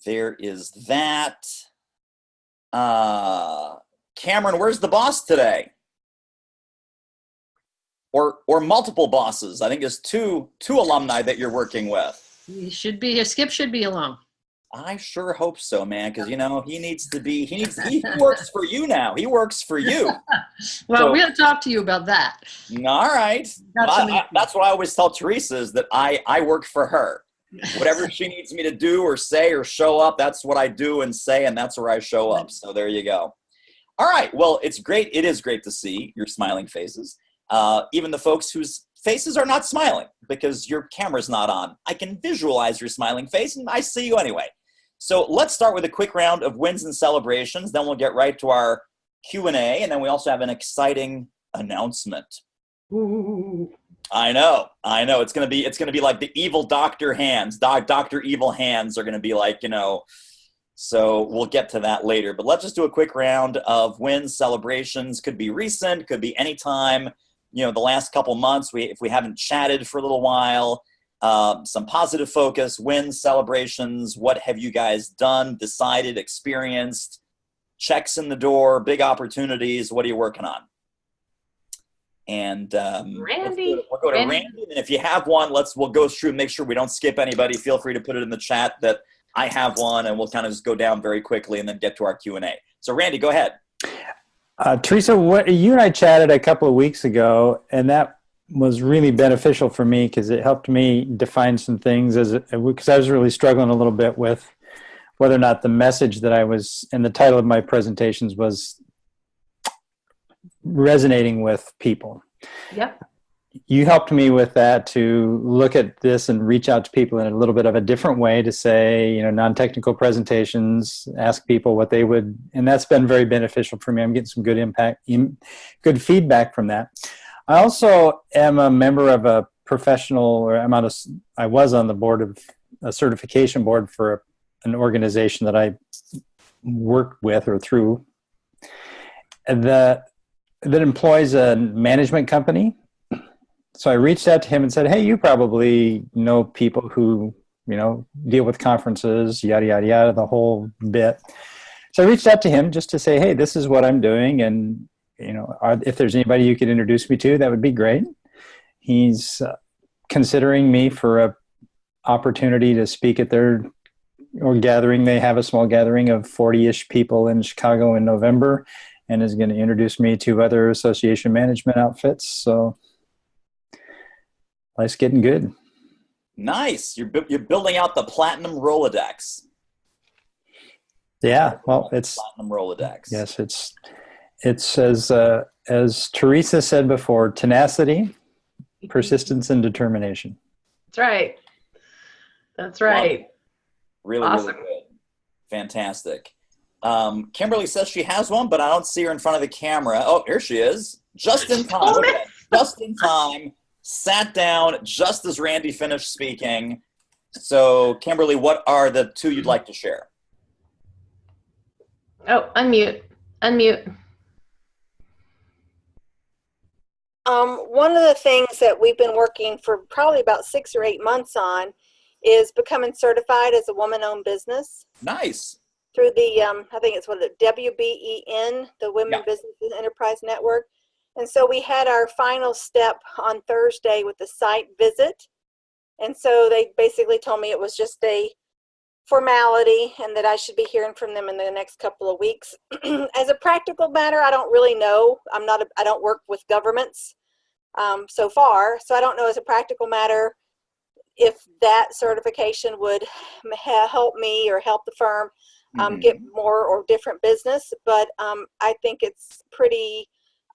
there is that. Cameron, where's the boss today? Or multiple bosses. I think there's two alumni that you're working with. Skip should be along. I sure hope so, man, because he works for you now. He works for you. Well, we'll talk to you about that. All right. That's what I always tell Teresa, is that I work for her. Whatever she needs me to do or say or show up, that's what I do and say, and that's where I show up. So there you go. All right. Well, it's great. It is great to see your smiling faces. Even the folks whose faces are not smiling because your camera's not on. I can visualize your smiling face, and I see you anyway. So let's start with a quick round of wins and celebrations. Then we'll get right to our Q&A, and then we also have an exciting announcement. Ooh. I know. It's gonna be like the evil Dr. Hands. Dr. Evil Hands are gonna be like, So we'll get to that later. But let's just do a quick round of wins, celebrations. Could be recent, could be anytime. The last couple months, if we haven't chatted for a little while, some positive focus, wins, celebrations. What have you guys done, decided, experienced? Checks in the door, big opportunities. What are you working on? And Randy. We'll go to Randy. And if you have one, we'll go through, make sure we don't skip anybody. Feel free to put it in the chat that I have one, and we'll kind of just go down very quickly and then get to our Q&A. So Randy, go ahead. Teresa, you and I chatted a couple of weeks ago, and that was really beneficial for me because it helped me define some things because I was really struggling a little bit with whether or not the message that I was, and the title of my presentations was resonating with people. Yep. You helped me with that, to look at this and reach out to people in a little bit of a different way, to say, non-technical presentations, ask people what they would, and that's been very beneficial for me. I'm getting some good feedback from that. I also am a member of a professional, or I was on the board of a certification board for an organization that I work with or through that employs a management company. So I reached out to him and said, hey, you probably know people who, deal with conferences, yada, yada, yada, the whole bit. So I reached out to him just to say, hey, this is what I'm doing. And, if there's anybody you could introduce me to, that would be great. He's considering me for a opportunity to speak at their gathering. They have a small gathering of 40-ish people in Chicago in November, and is going to introduce me to other association management outfits. So life's getting good. Nice. You're building out the Platinum Rolodex. Yeah, well, it's Platinum Rolodex. Yes, it's as Teresa said before, tenacity, persistence, and determination. That's right. Really, awesome. Really good. Fantastic. Kimberly says she has one, but I don't see her in front of the camera. Oh, here she is. Just in time. Okay. Just in time. Sat down just as Randy finished speaking. So, Kimberly, what are the two you'd like to share? Oh, unmute. One of the things that we've been working for probably about 6 or 8 months on is becoming certified as a woman-owned business. Nice. Through the, I think it's WBEN, the Women Business and Enterprise Network. And so we had our final step on Thursday with the site visit. And so they basically told me it was just a formality and that I should be hearing from them in the next couple of weeks. As a practical matter, I don't really know. I don't work with governments so far. So I don't know as a practical matter if that certification would help me or help the firm get more or different business. But I think it's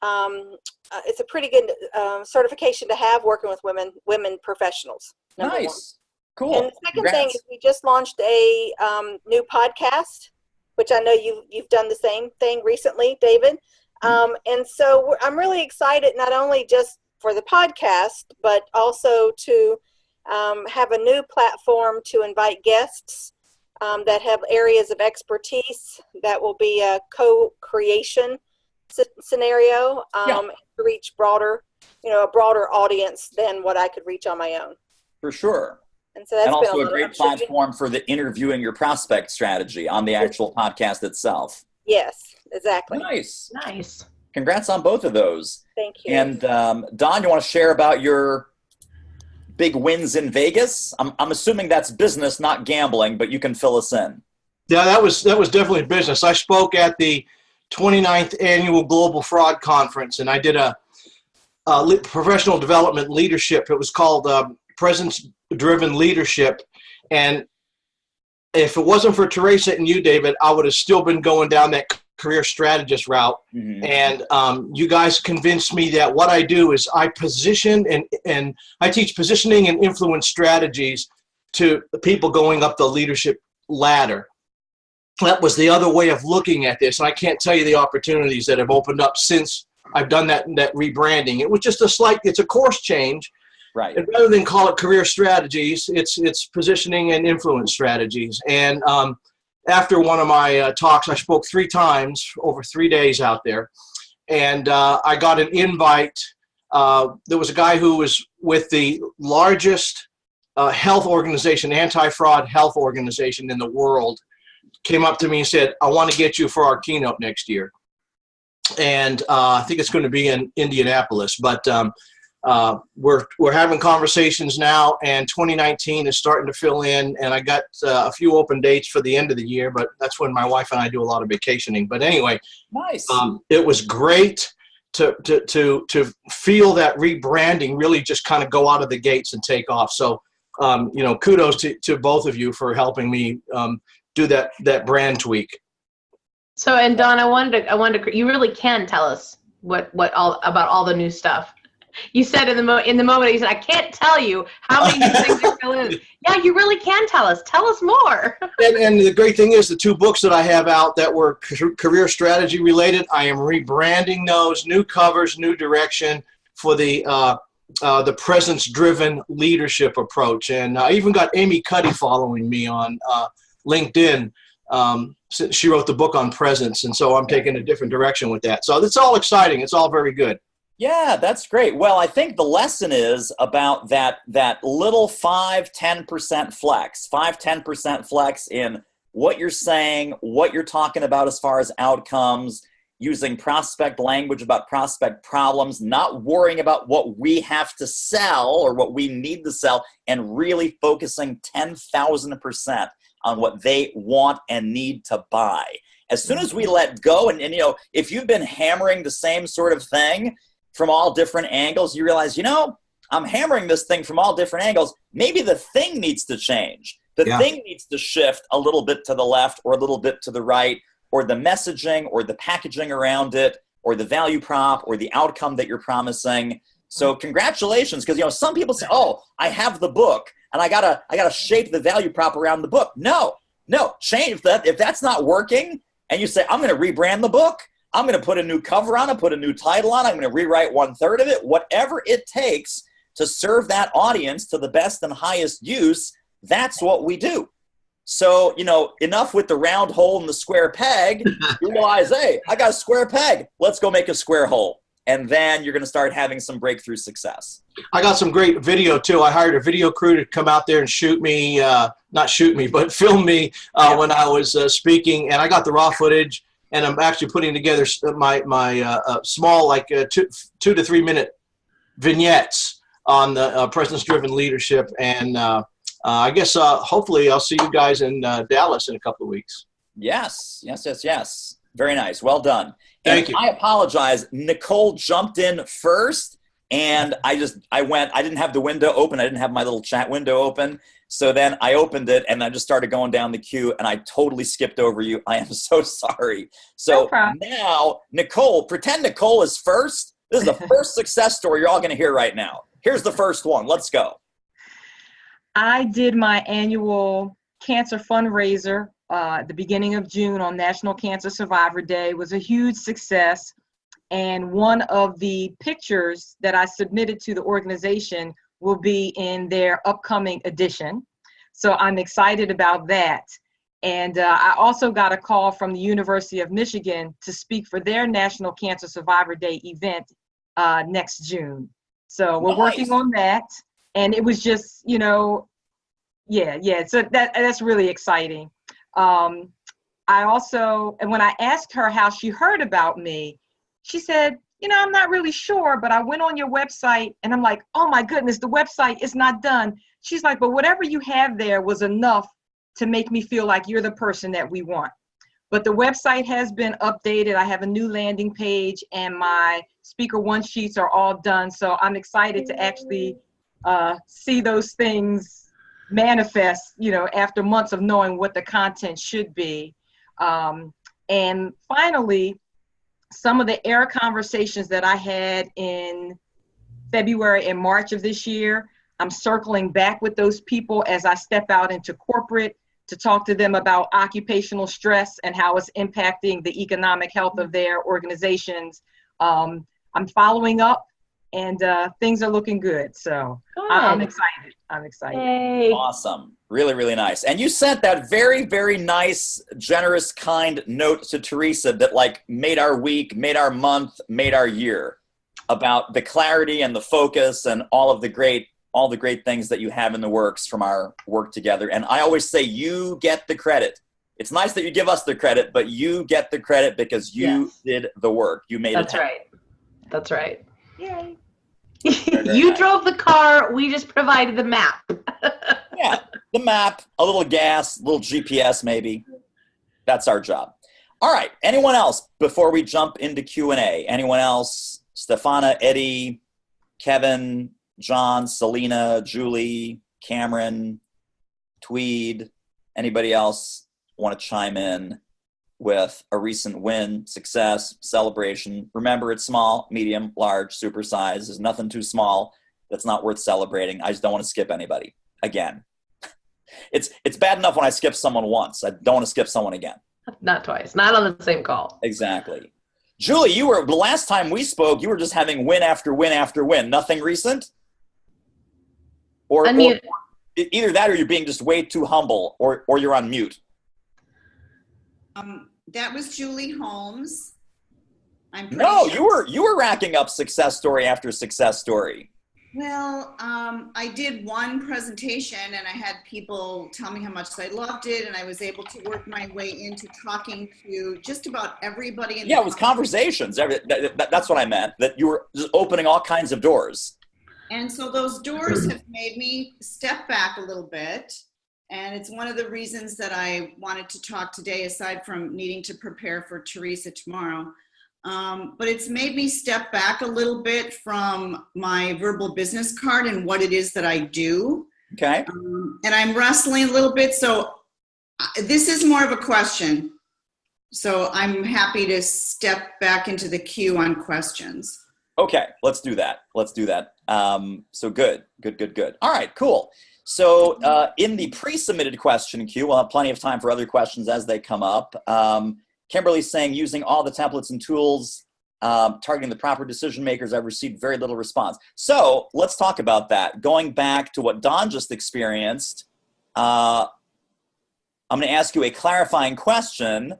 it's a pretty good certification to have working with women professionals. Nice. Cool. And the second thing is we just launched a new podcast, which I know you've done the same thing recently, David. And so I'm really excited, not only just for the podcast, but also to have a new platform to invite guests that have areas of expertise that will be a co-creation scenario to reach a broader audience than what I could reach on my own. For sure. And so that's and been also a lot great of platform for the interviewing your prospect strategy on the actual podcast itself. Yes, exactly. Nice. Nice. Congrats on both of those. Thank you. And Don, you want to share about your big wins in Vegas? I'm assuming that's business, not gambling, but you can fill us in. Yeah, that was definitely business. I spoke at the 29th annual Global Fraud Conference, and I did a professional development leadership. It was called Presence-Driven Leadership. And if it wasn't for Teresa and you, David, I would have still been going down that career strategist route. Mm-hmm. And you guys convinced me that what I do is I position and I teach positioning and influence strategies to the people going up the leadership ladder. That was the other way of looking at this. And I can't tell you the opportunities that have opened up since I've done that rebranding. It was just it's a course change. Right. And rather than call it career strategies, it's positioning and influence strategies. And after one of my talks, I spoke 3 times over 3 days out there. And I got an invite. There was a guy who was with the largest health organization, anti-fraud health organization in the world, came up to me and said, I want to get you for our keynote next year. And I think it's going to be in Indianapolis, but we're having conversations now, and 2019 is starting to fill in, and I got a few open dates for the end of the year, but that's when my wife and I do a lot of vacationing. But anyway, nice. It was great to feel that rebranding really just kind of go out of the gates and take off. So, kudos to both of you for helping me do that brand tweak. So, and Don, I wanted to, you really can tell us what all about all the new stuff. You said in the moment, you said, I can't tell you how many new things are still in. Yeah, you really can tell us. Tell us more. And the great thing is the 2 books that I have out that were career strategy related, I am rebranding those, new covers, new direction for the presence-driven leadership approach. And I even got Amy Cuddy following me on LinkedIn. She wrote the book on presence, and so I'm taking a different direction with that. So it's all exciting. It's all very good. Yeah, that's great. Well, I think the lesson is about that little 5-10% flex, 5-10% flex in what you're saying, what you're talking about as far as outcomes, using prospect language about prospect problems, not worrying about what we have to sell or what we need to sell, and really focusing 10,000% on what they want and need to buy. As soon as we let go, and if you've been hammering the same sort of thing from all different angles, you realize, I'm hammering this thing from all different angles. Maybe the thing needs to change. The thing needs to shift a little bit to the left or a little bit to the right, or the messaging or the packaging around it, or the value prop or the outcome that you're promising. So congratulations, because some people say, oh, I have the book and I gotta shape the value prop around the book. No, change that. If that's not working and you say, I'm going to rebrand the book, I'm going to put a new cover on it, put a new title on it, I'm going to rewrite 1/3 of it, whatever it takes to serve that audience to the best and highest use, that's what we do. So, enough with the round hole and the square peg. You realize, hey, I got a square peg. Let's go make a square hole. And then you're going to start having some breakthrough success. I got some great video, too. I hired a video crew to come out there and shoot me, not shoot me, but film me when I was speaking. And I got the raw footage, and I'm actually putting together my small, 2 to 3 minute vignettes on the presence-driven leadership. And I guess hopefully I'll see you guys in Dallas in a couple of weeks. Yes. Very nice. Well done. Thank you. I apologize. Nicole jumped in first, and I didn't have the window open. I didn't have my little chat window open. So then I opened it, and I just started going down the queue, and I totally skipped over you. I am so sorry. So now, Nicole, pretend Nicole is first. This is the first success story you're all going to hear right now. Here's the first one. Let's go. I did my annual cancer fundraiser at the beginning of June on National Cancer Survivor Day. It was a huge success. And one of the pictures that I submitted to the organization will be in their upcoming edition. So I'm excited about that. And I also got a call from the University of Michigan to speak for their National Cancer Survivor Day event next June. So we're working on that. And it was just, Yeah. So that's really exciting. I also, and when I asked her how she heard about me, she said, I'm not really sure, but I went on your website, and I'm like, oh my goodness, the website is not done. She's like, but whatever you have there was enough to make me feel like you're the person that we want. But the website has been updated. I have a new landing page, and my Speaker One sheets are all done. So I'm excited to actually see those things manifest, after months of knowing what the content should be. And finally, some of the air conversations that I had in February and March of this year, I'm circling back with those people as I step out into corporate to talk to them about occupational stress and how it's impacting the economic health of their organizations. I'm following up, and things are looking good. So I'm excited. Yay. Awesome. Really, really nice. And you sent that very, very nice, generous, kind note to Teresa that made our week, made our month, made our year, about the clarity and the focus and all the great things that you have in the works from our work together. And I always say you get the credit. It's nice that you give us the credit, but you get the credit because you did the work. You made it happen. That's right. Yay. You drove the car. We just provided the map. Yeah, the map, a little gas, a little GPS maybe. That's our job. All right. Anyone else before we jump into Q&A? Anyone else? Stefana, Eddie, Kevin, John, Selena, Julie, Cameron, Tweed. Anybody else want to chime in with a recent win, success, celebration? Remember, it's small, medium, large, super size. There's nothing too small that's not worth celebrating. I just don't want to skip anybody again. It's bad enough when I skip someone once. I don't want to skip someone again. Not twice. Not on the same call. Exactly. Julie, the last time we spoke, you were just having win after win after win. Nothing recent? Or either that or you're being just way too humble, or you're on mute. That was Julie Holmes. No, you were racking up success story after success story. Well, I did one presentation and I had people tell me how much they loved it, and I was able to work my way into talking to just about everybody. It was conversations. That's what I meant, that you were just opening all kinds of doors. And so those doors have made me step back a little bit. And it's one of the reasons that I wanted to talk today, aside from needing to prepare for Teresa tomorrow. But it's made me step back a little bit from my verbal business card and what it is that I do. Okay. And I'm wrestling a little bit. So this is more of a question. So I'm happy to step back into the queue on questions. Okay, let's do that. So good. All right, cool. So in the pre-submitted question queue, we'll have plenty of time for other questions as they come up. Kimberly's saying, using all the templates and tools, targeting the proper decision makers, I've received very little response. So let's talk about that. Going back to what Don just experienced, I'm going to ask you a clarifying question,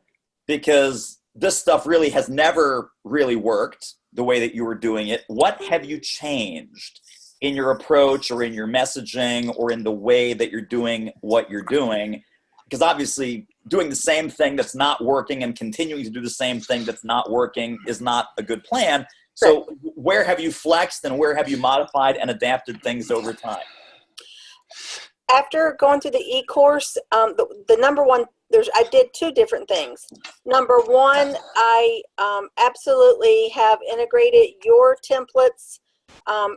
because this stuff really has never really worked the way that you were doing it. What have you changed in your approach or in your messaging or in the way that you're doing what you're doing? Because obviously doing the same thing that's not working and continuing to do the same thing that's not working is not a good plan. So where have you flexed and where have you modified and adapted things over time? After going through the e-course, the number one, I did two different things. Number one, I absolutely have integrated your templates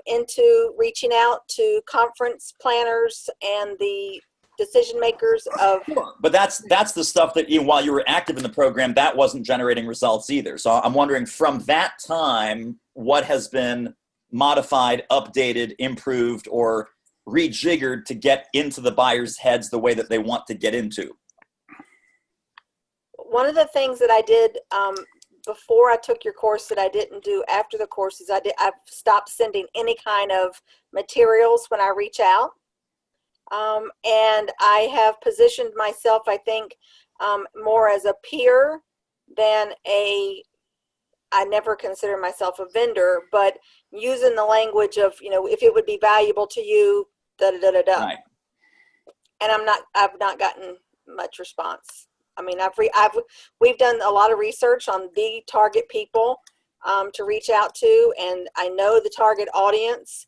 into reaching out to conference planners and the decision makers of. Sure. But that's the stuff that while you were active in the program, that wasn't generating results either. So I'm wondering, from that time, what has been modified, updated, improved, or rejiggered to get into the buyers' heads the way that they want to get into? One of the things that I did before I took your course that I didn't do after the course is I've stopped sending any kind of materials when I reach out. And I have positioned myself, I think, more as a peer than I never consider myself a vendor, but using the language of, if it would be valuable to you, da-da-da-da-da. Right. I've not gotten much response. I mean, we've done a lot of research on the target people to reach out to, and I know the target audience.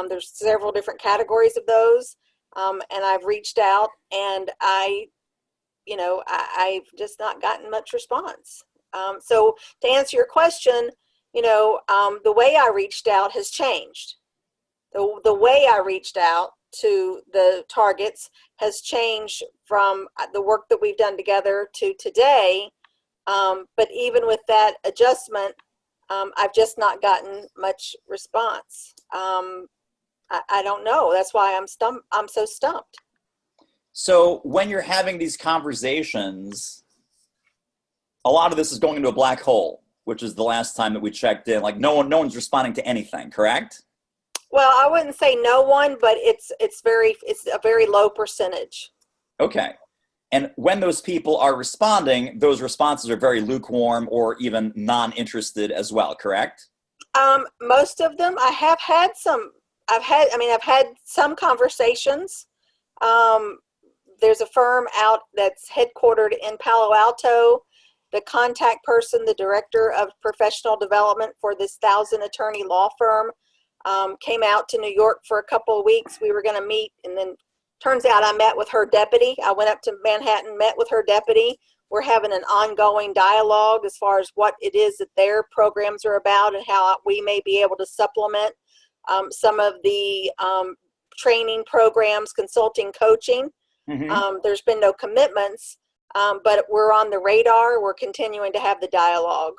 There's several different categories of those, and I've reached out, and I've just not gotten much response. So to answer your question, the way I reached out has changed. The way I reached out to the targets has changed from the work that we've done together to today. But even with that adjustment, I've just not gotten much response. I don't know. That's why I'm so stumped. So when you're having these conversations, a lot of this is going into a black hole, which is the last time that we checked in. Like no one's responding to anything, correct? Well, I wouldn't say no one, but it's a very low percentage. Okay. And when those people are responding, those responses are very lukewarm or even non-interested as well, correct? Most of them. I've had some conversations. There's a firm out that's headquartered in Palo Alto. The contact person, the director of professional development for this 1,000-attorney law firm, came out to New York for a couple of weeks. We were going to meet, and then turns out I met with her deputy. I went up to Manhattan, met with her deputy. We're having an ongoing dialogue as far as what it is that their programs are about and how we may be able to supplement some of the training programs, consulting, coaching. Mm-hmm. There's been no commitments, but we're on the radar. We're continuing to have the dialogue.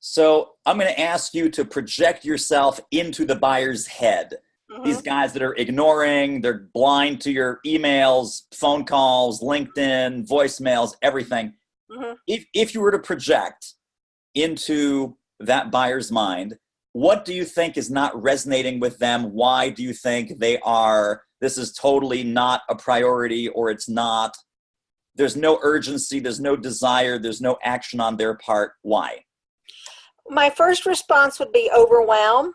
So I'm going to ask you to project yourself into the buyer's head. Mm-hmm. These guys that are ignoring, they're blind to your emails, phone calls, LinkedIn, voicemails, everything. Mm-hmm. If you were to project into that buyer's mind, what do you think is not resonating with them? Why do you think this is totally not a priority, or there's no urgency, there's no desire, there's no action on their part? Why? My first response would be overwhelm.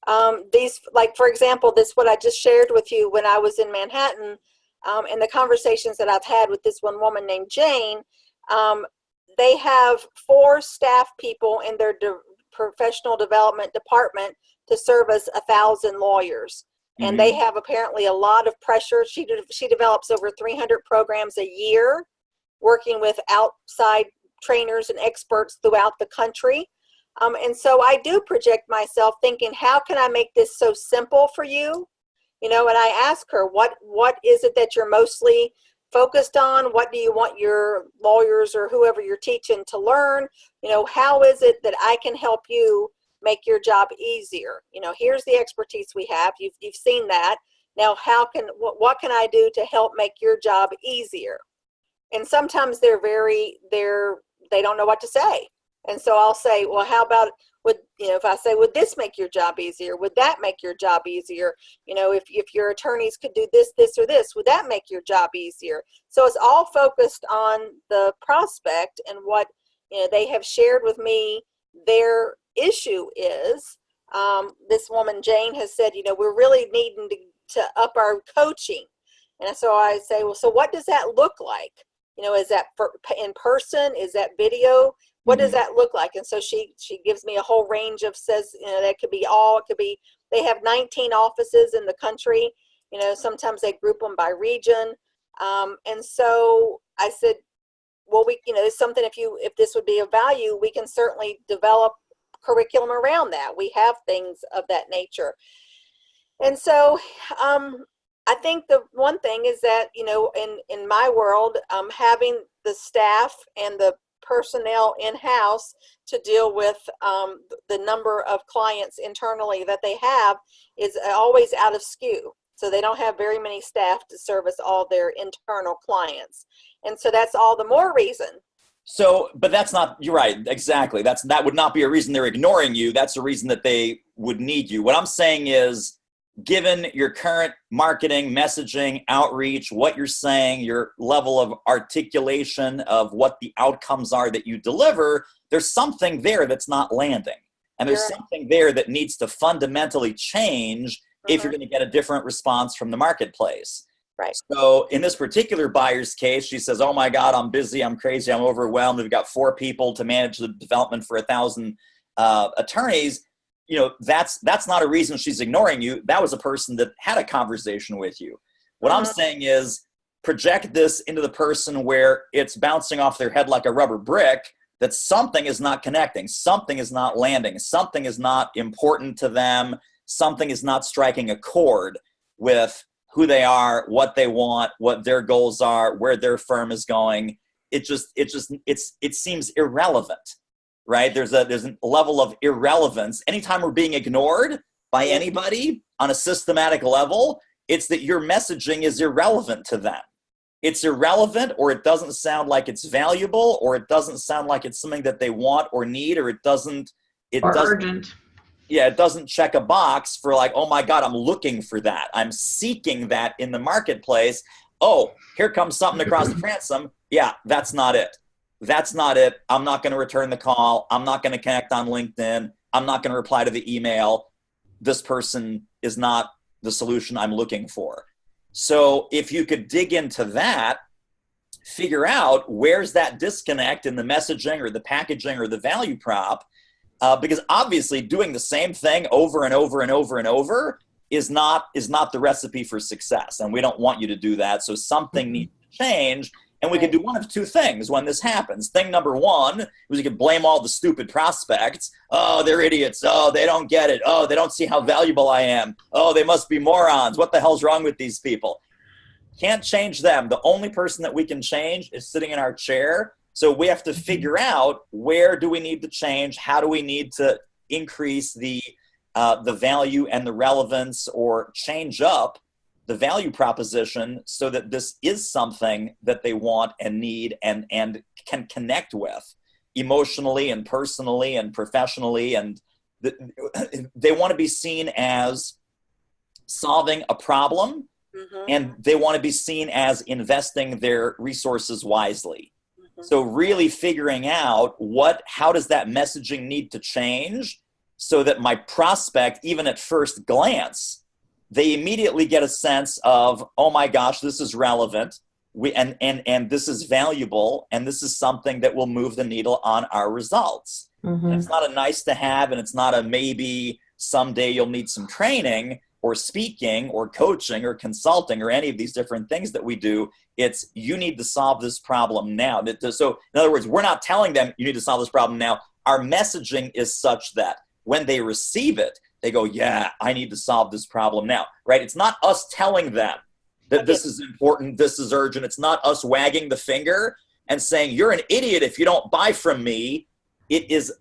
For example, what I just shared with you when I was in Manhattan, and the conversations that I've had with this one woman named Jane, they have 4 staff people in their professional development department to service 1,000 lawyers. Mm-hmm. And they have apparently a lot of pressure. She develops over 300 programs a year, working with outside trainers and experts throughout the country. And so I do project myself thinking, how can I make this so simple for you? And I ask her, what is it that you're mostly focused on? What do you want your lawyers or whoever you're teaching to learn? How is it that I can help you make your job easier? Here's the expertise we have. You've seen that. Now, what can I do to help make your job easier? And sometimes they don't know what to say. And so I'll say, well, how about, if I say, would this make your job easier? Would that make your job easier? If your attorneys could do this, this, or this, would that make your job easier? So it's all focused on the prospect and what, they have shared with me their issue is. This woman, Jane, has said, we're really needing to up our coaching. And so I say, well, so what does that look like? Is that in person? Is that video? What does that look like? And so she gives me a whole range of that could be they have 19 offices in the country. Sometimes they group them by region. And so I said, well, it's something, if this would be of value, we can certainly develop curriculum around that. We have things of that nature. And so, I think the one thing is that, in my world, having the staff and the personnel in-house to deal with the number of clients internally that they have is always out of skew. So they don't have very many staff to service all their internal clients. And so that's all the more reason. So, but that's not, you're right, exactly. That would not be a reason they're ignoring you. That's a reason that they would need you. What I'm saying is, given your current marketing, messaging, outreach, what you're saying, your level of articulation of what the outcomes are that you deliver, there's something there that's not landing. And there's something there that needs to fundamentally change if you're going to get a different response from the marketplace. Right. So in this particular buyer's case, she says, oh my God, I'm busy, I'm crazy, I'm overwhelmed. We've got 4 people to manage the development for 1,000 attorneys. You know, that's not a reason she's ignoring you. That was a person that had a conversation with you. What I'm saying is project this into the person where it's bouncing off their head like a rubber brick, that something is not connecting, something is not landing, something is not important to them, something is not striking a chord with who they are, what they want, what their goals are, where their firm is going. It seems irrelevant, right? There's a level of irrelevance. Anytime we're being ignored by anybody on a systematic level, it's that your messaging is irrelevant to them. It's irrelevant, or it doesn't sound like it's valuable, or it doesn't sound like it's something that they want or need, or it doesn't urgent. Yeah, it doesn't check a box for like, oh my God, I'm looking for that. I'm seeking that in the marketplace. Oh, here comes something across the transom. Yeah, that's not it. That's not it. I'm not going to return the call. I'm not going to connect on LinkedIn. I'm not going to reply to the email. This person is not the solution I'm looking for. So if you could dig into that, figure out where's that disconnect in the messaging or the packaging or the value prop, because obviously doing the same thing over and over and over and over is not the recipe for success. And we don't want you to do that. So something needs to change. And we can do one of 2 things when this happens. Thing number 1 is you can blame all the stupid prospects. Oh, they're idiots. Oh, they don't get it. Oh, they don't see how valuable I am. Oh, they must be morons. What the hell's wrong with these people? Can't change them. The only person that we can change is sitting in our chair. So we have to figure out, where do we need to change? How do we need to increase the value and the relevance, or change up the value proposition so that this is something that they want and need and can connect with emotionally and personally and professionally. And they want to be seen as solving a problem, and they want to be seen as investing their resources wisely. So really figuring out how does that messaging need to change so that my prospect, even at first glance, they immediately get a sense of, oh my gosh, this is relevant, and this is valuable, and this is something that will move the needle on our results. It's not a nice to have, and it's not a maybe someday you'll need some training or speaking or coaching or consulting or any of these different things that we do. It's, you need to solve this problem now. So in other words, we're not telling them you need to solve this problem now. Our messaging is such that when they receive it, they go, yeah, I need to solve this problem now, right? It's not us telling them that this is important, this is urgent. It's not us wagging the finger and saying, you're an idiot if you don't buy from me. It is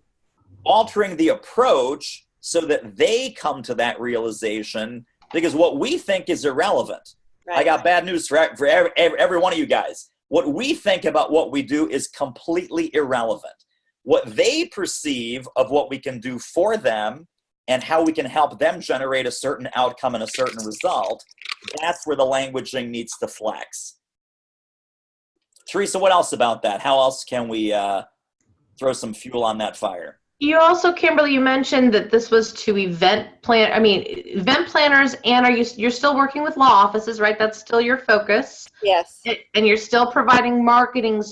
altering the approach so that they come to that realization, because what we think is irrelevant. Right. I got bad news for every one of you guys. What we think about what we do is completely irrelevant. What they perceive of what we can do for them and how we can help them generate a certain outcome and a certain result, that's where the languaging needs to flex. Teresa, what else about that? How else can we throw some fuel on that fire? You also, Kimberly, you mentioned that this was to event planners, and you're still working with law offices, right? That's still your focus. Yes. And you're still providing marketing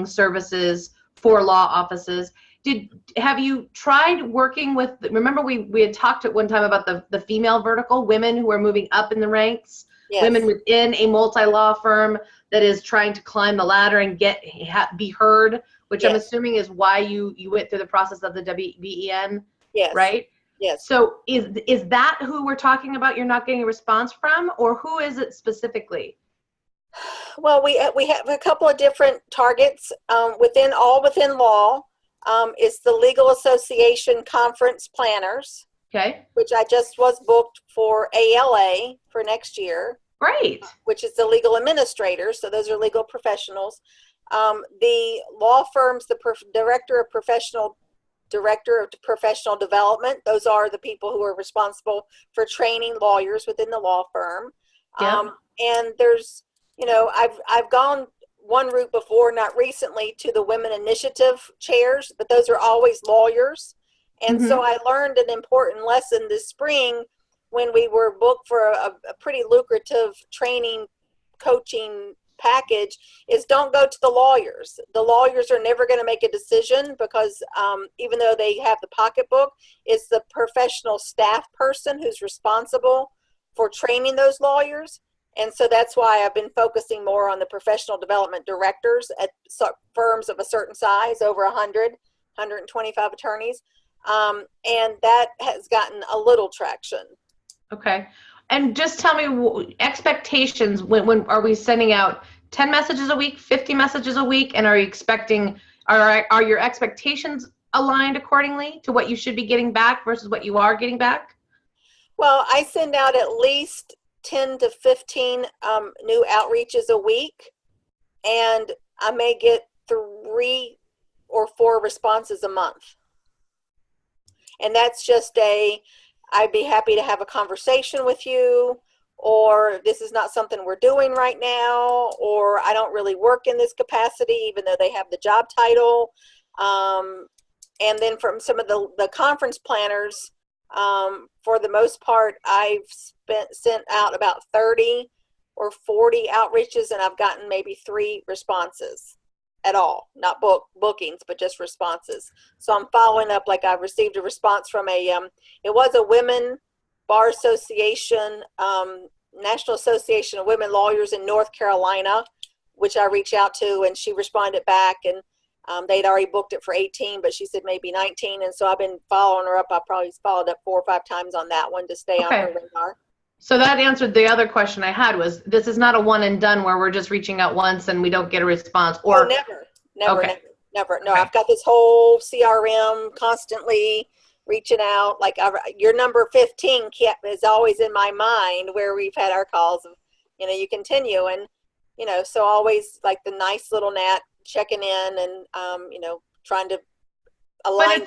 services for law offices. Have you tried working with, remember we had talked at one time about the female vertical, women who are moving up in the ranks, yes. Women within a multi-law firm that is trying to climb the ladder and be heard, which yes. I'm assuming is why you went through the process of the WBEN, yes. Right? Yes. So is that who we're talking about you're not getting a response from, or who is it specifically? Well, we have a couple of different targets within law. It's the Legal Association Conference Planners. Okay. Which I just was booked for ALA for next year. Great. Which is the legal administrators. So those are legal professionals. The law firms, the director of professional development. Those are the people who are responsible for training lawyers within the law firm. Yeah. And there's, I've gone one route before, not recently, to the women initiative chairs, but those are always lawyers. And mm-hmm. So I learned an important lesson this spring when we were booked for a pretty lucrative training coaching package, is don't go to the lawyers. The lawyers are never going to make a decision because even though they have the pocketbook, it's the professional staff person who's responsible for training those lawyers. And so that's why I've been focusing more on the professional development directors at firms of a certain size, over 100, 125 attorneys. And that has gotten a little traction. Okay. And just tell me expectations. When are we sending out 10 messages a week, 50 messages a week? And are you expecting, are your expectations aligned accordingly to what you should be getting back versus what you are getting back? Well, I send out at least 10 to 15 new outreaches a week, and I may get 3 or 4 responses a month. And that's just I'd be happy to have a conversation with you, or this is not something we're doing right now, or I don't really work in this capacity, even though they have the job title. And then from some of the conference planners, for the most part, I've sent out about 30 or 40 outreaches, and I've gotten maybe 3 responses at all. Not bookings, but just responses. So I'm following up. Like, I've received a response from it was a Women Bar Association, National Association of Women Lawyers in North Carolina, which I reached out to, and she responded back, and they'd already booked it for 18, but she said maybe 19. And so I've been following her up. I probably followed up 4 or 5 times on that one to stay on her radar. So that answered the other question I had, was this is not a one and done where we're just reaching out once and we don't get a response, or never. No, okay. I've got this whole CRM constantly reaching out. Like, your number 15 is always in my mind, where we've had our calls of, you continue. And, so always like the nice little Nat checking in and, trying to align.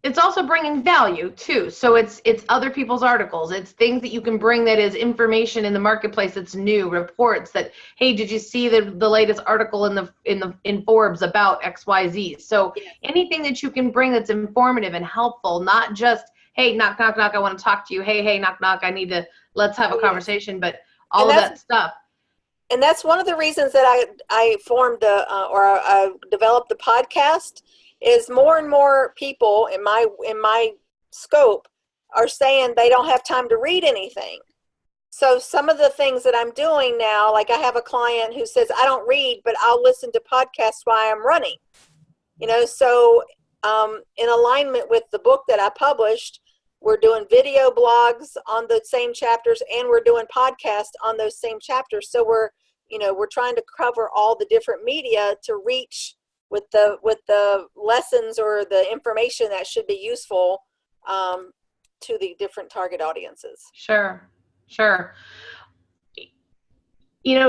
It's also bringing value too. So it's other people's articles. It's things that you can bring that is information in the marketplace that's new, reports that, hey, did you see the latest article in Forbes about XYZ? So anything that you can bring that's informative and helpful, not just, hey, knock, knock, knock, I want to talk to you. Hey, knock, knock, let's have a conversation, but all of that stuff. And that's one of the reasons that I formed I developed the podcast, is more and more people in my scope are saying they don't have time to read anything. So some of the things that I'm doing now, like I have a client who says, I don't read, but I'll listen to podcasts while I'm running. So in alignment with the book that I published, we're doing video blogs on the same chapters, and we're doing podcasts on those same chapters. So we're trying to cover all the different media to reach with the lessons or the information that should be useful to the different target audiences. Sure.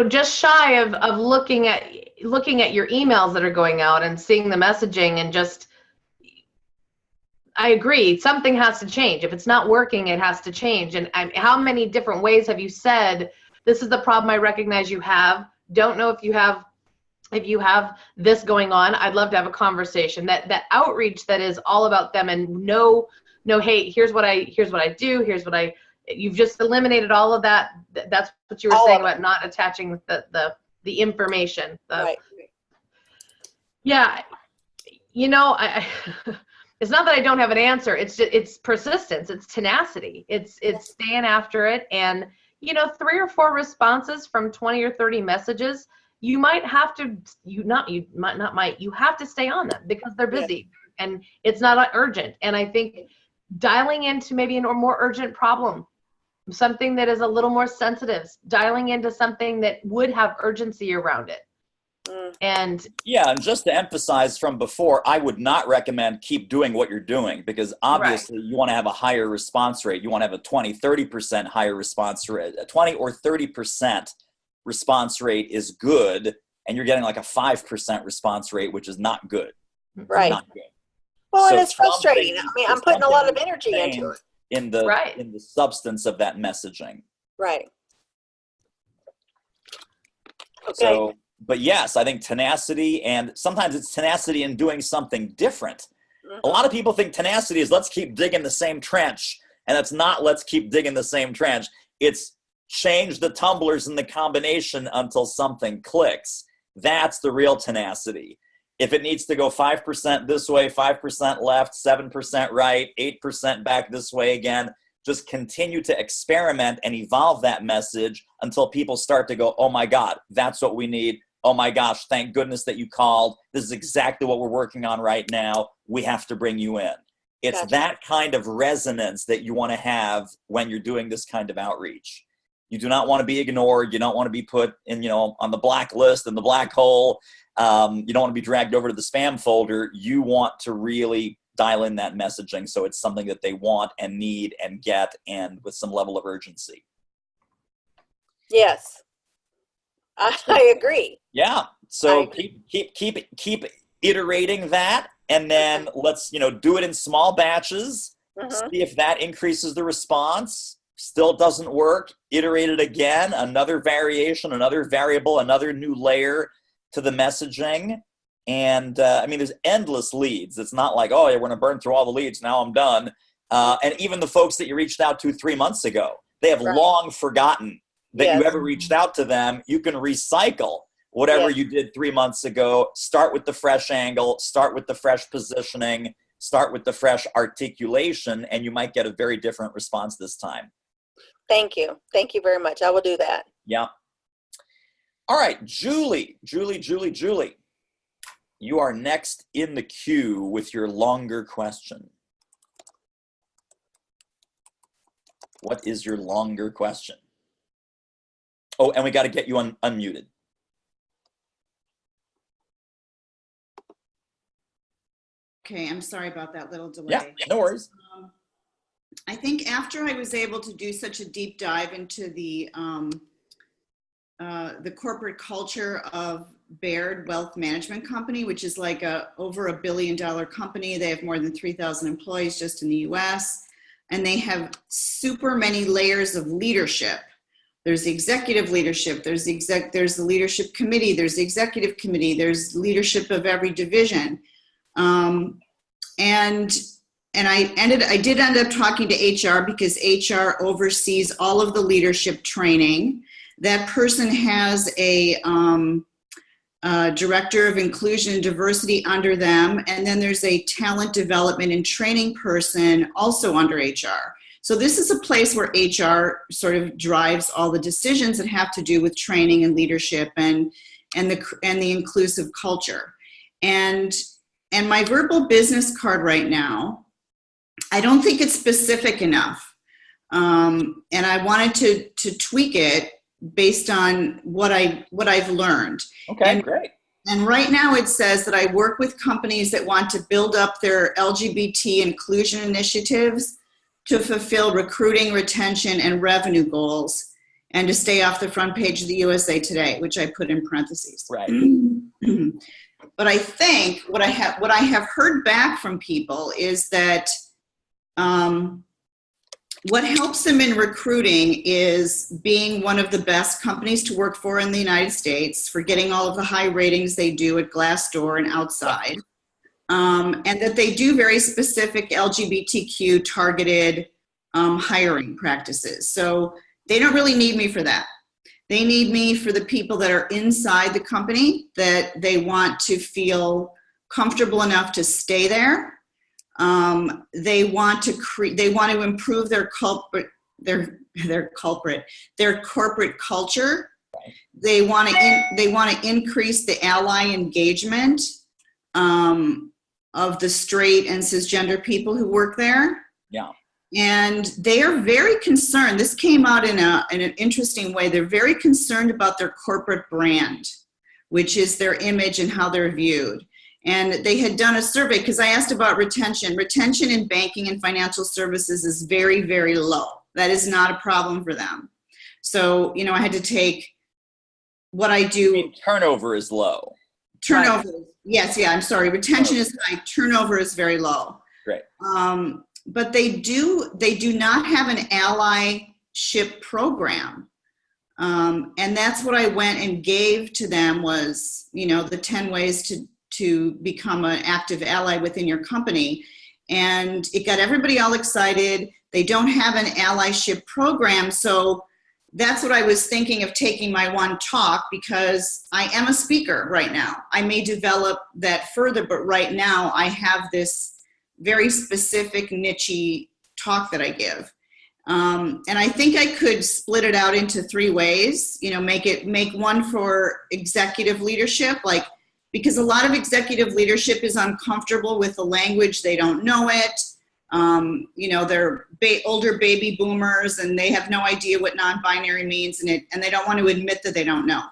Just shy of looking at your emails that are going out and seeing the messaging, and just, I agree, something has to change. If it's not working, it has to change. And how many different ways have you said, this is the problem I recognize you have. Don't know if you have this going on. I'd love to have a conversation. That outreach that is all about them, and no, hey, here's what I do. You've just eliminated all of that. That's what you were saying about not attaching the information. Right. Yeah. It's not that I don't have an answer. It's persistence. It's tenacity. It's staying after it. And 3 or 4 responses from 20 or 30 messages, you might have to, you have to stay on them because they're busy and it's not urgent. And I think dialing into maybe a more urgent problem, something that is a little more sensitive, dialing into something that would have urgency around it. And just to emphasize from before, I would not recommend keep doing what you're doing, because obviously you want to have a higher response rate. You want to have a 20-30% higher response rate. A 20 or 30% response rate is good, and you're getting like a 5% response rate, which is not good. Right. Not good. Well, and it's frustrating. I mean, I'm putting a lot of energy into it. In the substance of that messaging. Right. Okay. So, but yes, I think tenacity, and sometimes it's tenacity in doing something different. Mm-hmm. A lot of people think tenacity is let's keep digging the same trench And it's not let's keep digging the same trench. It's change the tumblers in the combination until something clicks. That's the real tenacity. If it needs to go 5% this way, 5% left, 7% right, 8% back this way again, just continue to experiment and evolve that message until people start to go, oh my God, that's what we need. Oh my gosh, thank goodness that you called. This is exactly what we're working on right now. We have to bring you in. It's Gotcha. that kind of resonance that you want to have when you're doing this kind of outreach. You do not want to be ignored. You don't want to be put in, on the blacklist, in the black hole. You don't want to be dragged over to the spam folder. You want to really dial in that messaging so it's something that they want and need and get, and with some level of urgency. Yes, I agree. Yeah. So keep iterating that, and then let's do it in small batches. See if that increases the response. Still doesn't work. Iterate it again. Another variation, another variable, another new layer to the messaging. And there's endless leads. It's not like, oh, yeah, we're going to burn through all the leads. Now I'm done. And even the folks that you reached out to 3 months ago, they have long forgotten that you ever reached out to them. You can recycle whatever you did 3 months ago. Start with the fresh angle. Start with the fresh positioning. Start with the fresh articulation. And you might get a very different response this time. Thank you. Thank you very much. I will do that. Yeah. All right, Julie. You are next in the queue with your longer question. What is your longer question? Oh, and we got to get you unmuted. Okay, I'm sorry about that little delay. Yeah, no worries. I think after I was able to do such a deep dive into the corporate culture of Baird Wealth Management Company, which is like over $1 billion company. They have more than 3,000 employees just in the US, and they have super many layers of leadership. There's the executive leadership, there's the leadership committee, there's the executive committee, there's leadership of every division. And I did end up talking to HR because HR oversees all of the leadership training. That person has a director of inclusion and diversity under them, and then there's a talent development and training person also under HR. So this is a place where HR sort of drives all the decisions that have to do with training and leadership and the inclusive culture. And my verbal business card right now, I don't think it's specific enough. And I wanted to tweak it based on what I've learned. Okay, great. And right now it says that I work with companies that want to build up their LGBT inclusion initiatives to fulfill recruiting, retention, and revenue goals, and to stay off the front page of the USA Today, which I put in parentheses. Right. But I think what I have heard back from people is that what helps them in recruiting is being one of the best companies to work for in the United States, for getting all of the high ratings they do at Glassdoor and outside, and that they do very specific LGBTQ targeted hiring practices. So they don't really need me for that. They need me for the people that are inside the company, that they want to feel comfortable enough to stay there. They want to improve their corporate culture. They want to increase the ally engagement of the straight and cisgender people who work there. Yeah. And they are very concerned. This came out in an interesting way. They're very concerned about their corporate brand, which is their image and how they're viewed. And they had done a survey because I asked about retention. Retention in banking and financial services is very, very low. That is not a problem for them. So, I had to take what I do. Turnover is low. Turnover. Right. Yes. Yeah. I'm sorry. Retention is high. Turnover is very low. Great. But they do not have an allyship program. And that's what I went and gave to them was, the 10 ways to become an active ally within your company. And it got everybody all excited. They don't have an allyship program. So that's what I was thinking of taking my one talk, because I am a speaker right now. I may develop that further, but right now I have this very specific niche talk that I give. And I think I could split it out into 3 ways, make one for executive leadership, because a lot of executive leadership is uncomfortable with the language. They don't know it. They're older baby boomers and they have no idea what non-binary means, and they don't want to admit that they don't know.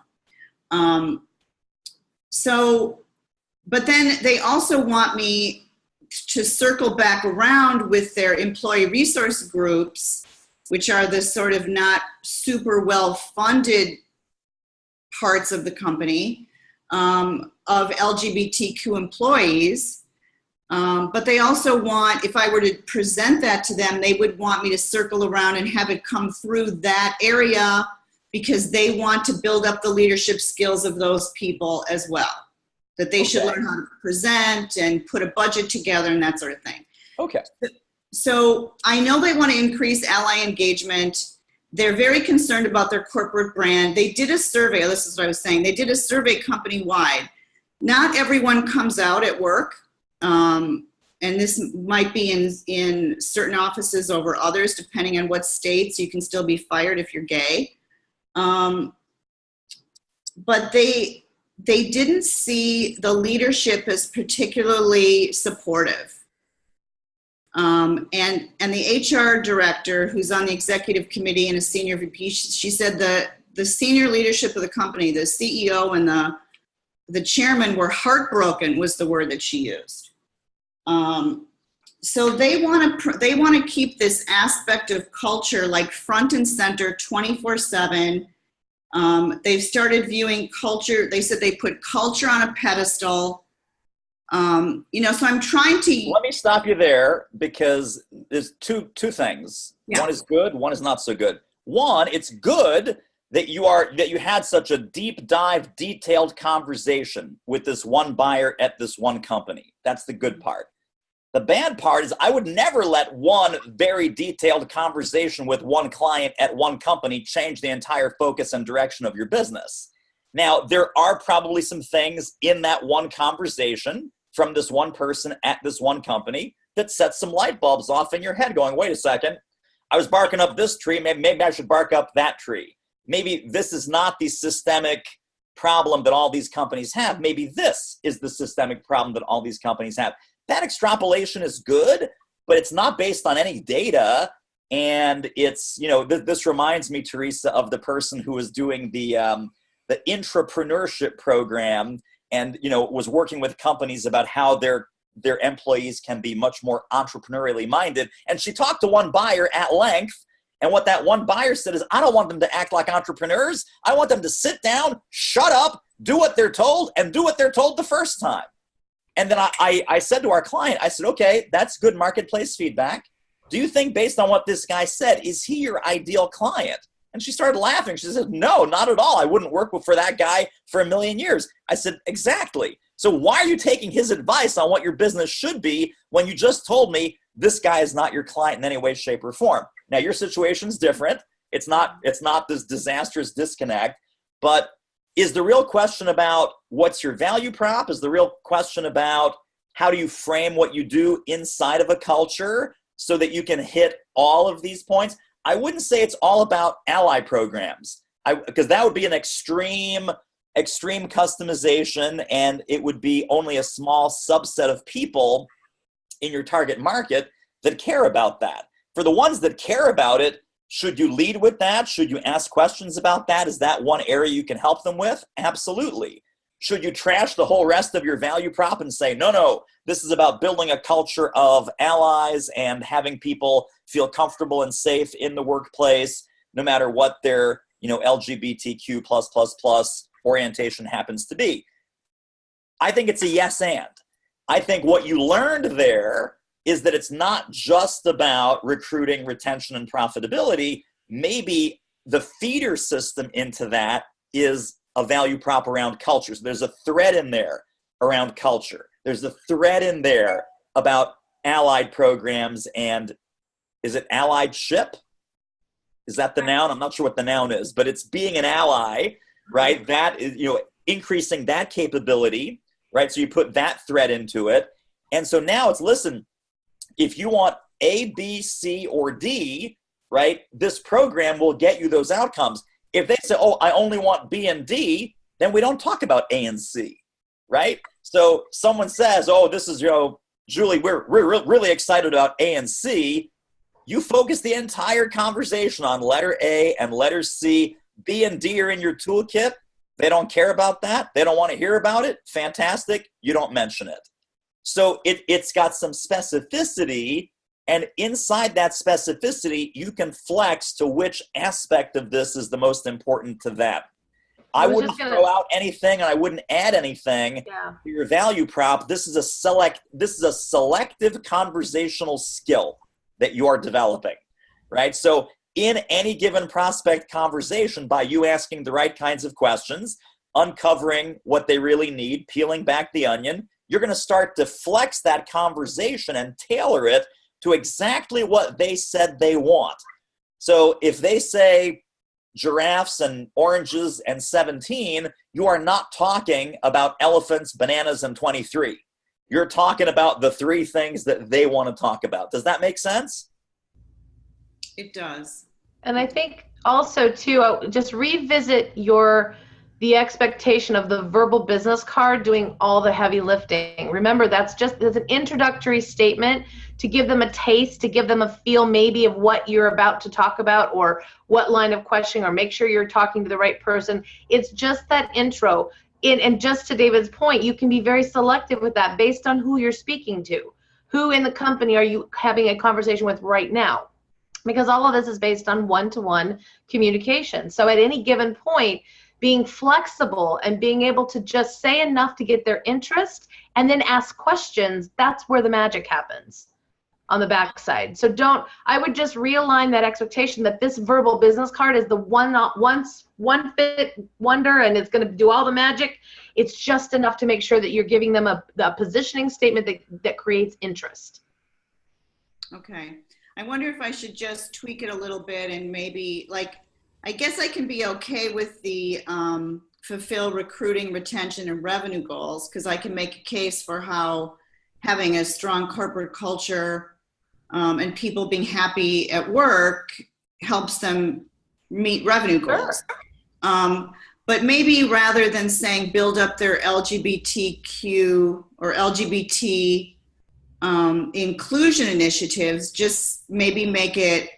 But then they also want me to circle back around with their employee resource groups, which are the sort of not super well-funded parts of the company, of LGBTQ employees. But they also want, if I were to present that to them, they would want me to circle around and have it come through that area, because they want to build up the leadership skills of those people as well. That they should learn how to present and put a budget together and that sort of thing. Okay. So I know they want to increase ally engagement. They're very concerned about their corporate brand. They did a survey, this is what I was saying, they did a survey company-wide. Not everyone comes out at work. And this might be in certain offices over others, depending on what states. You can still be fired if you're gay. But they didn't see the leadership as particularly supportive. And the HR director, who's on the executive committee and a senior VP, she said the senior leadership of the company, the CEO and the chairman, were heartbroken, was the word that she used. So they want to keep this aspect of culture front and center 24/7. They've started viewing culture. They said they put culture on a pedestal. So I'm trying to. Let me stop you there, because there's two things. Yeah. One is good, one is not so good. One, it's good that you had such a deep dive, detailed conversation with this one buyer at this one company. That's the good part. The bad part is I would never let one very detailed conversation with one client at one company change the entire focus and direction of your business. Now, there are probably some things in that one conversation from this one person at this one company that sets some light bulbs off in your head going, wait a second, I was barking up this tree, maybe I should bark up that tree. Maybe this is not the systemic problem that all these companies have. Maybe this is the systemic problem that all these companies have. That extrapolation is good, but it's not based on any data. And it's, this reminds me, Teresa, of the person who was doing the intrapreneurship program and, was working with companies about how their employees can be much more entrepreneurially minded. And she talked to one buyer at length. And what that one buyer said is, I don't want them to act like entrepreneurs. I want them to sit down, shut up, do what they're told, and do what they're told the first time. And then I said to our client, I said, okay, that's good marketplace feedback. Do you think, based on what this guy said, is he your ideal client? And she started laughing. She said, no, not at all. I wouldn't work for that guy for a million years. I said, exactly. So why are you taking his advice on what your business should be when you just told me this guy is not your client in any way, shape, or form? Now, your situation's different. It's not this disastrous disconnect, but is the real question about what's your value prop? Is the real question about how do you frame what you do inside of a culture so that you can hit all of these points? I wouldn't say it's all about ally programs, because that would be an extreme customization, and it would be only a small subset of people in your target market that care about that. For the ones that care about it, should you lead with that? Should you ask questions about that? Is that one area you can help them with? Absolutely. Should you trash the whole rest of your value prop and say, no, this is about building a culture of allies and having people feel comfortable and safe in the workplace, no matter what their, LGBTQ++ orientation happens to be? I think it's a yes and. I think what you learned there is that it's not just about recruiting, retention, and profitability. Maybe the feeder system into that is a value prop around culture. So there's a thread in there around culture. There's a thread in there about allied programs and is it allyship? Is that the noun? I'm not sure what the noun is, but it's being an ally, right? That is, increasing that capability, right? So you put that thread into it. And so now it's, listen, if you want A, B, C, or D, right, this program will get you those outcomes. If they say, oh, I only want B and D, then we don't talk about A and C, right? So someone says, oh, this is, Julie, we're really excited about A and C. You focus the entire conversation on letter A and letter C. B and D are in your toolkit. They don't care about that. They don't want to hear about it. Fantastic. You don't mention it. So it's got some specificity, and inside that specificity, you can flex to which aspect of this is the most important to them. I wouldn't throw out anything, and I wouldn't add anything to your value prop. This is a selective conversational skill that you are developing, right? So in any given prospect conversation, by you asking the right kinds of questions, uncovering what they really need, peeling back the onion, you're going to start to flex that conversation and tailor it to exactly what they said they want. So if they say giraffes and oranges and 17, you are not talking about elephants, bananas, and 23. You're talking about the three things that they want to talk about. Does that make sense? It does. And I think also too, just revisit the expectation of the verbal business card doing all the heavy lifting. Remember, that's an introductory statement to give them a taste, to give them a feel maybe of what you're about to talk about or what line of questioning, or make sure you're talking to the right person. It's just that intro. And just to David's point, you can be very selective with that based on who you're speaking to. Who in the company are you having a conversation with right now? Because all of this is based on one-to-one communication. So at any given point, being flexible and being able to just say enough to get their interest and then ask questions, that's where the magic happens on the backside. So I would just realign that expectation that this verbal business card is the one fit wonder and it's going to do all the magic. It's just enough to make sure that you're giving them a positioning statement that creates interest. Okay. I wonder if I should just tweak it a little bit and maybe, I guess I can be okay with the fulfill recruiting, retention, and revenue goals, because I can make a case for how having a strong corporate culture and people being happy at work helps them meet revenue goals. Sure. But maybe rather than saying build up their LGBTQ or LGBT inclusion initiatives, just maybe make it,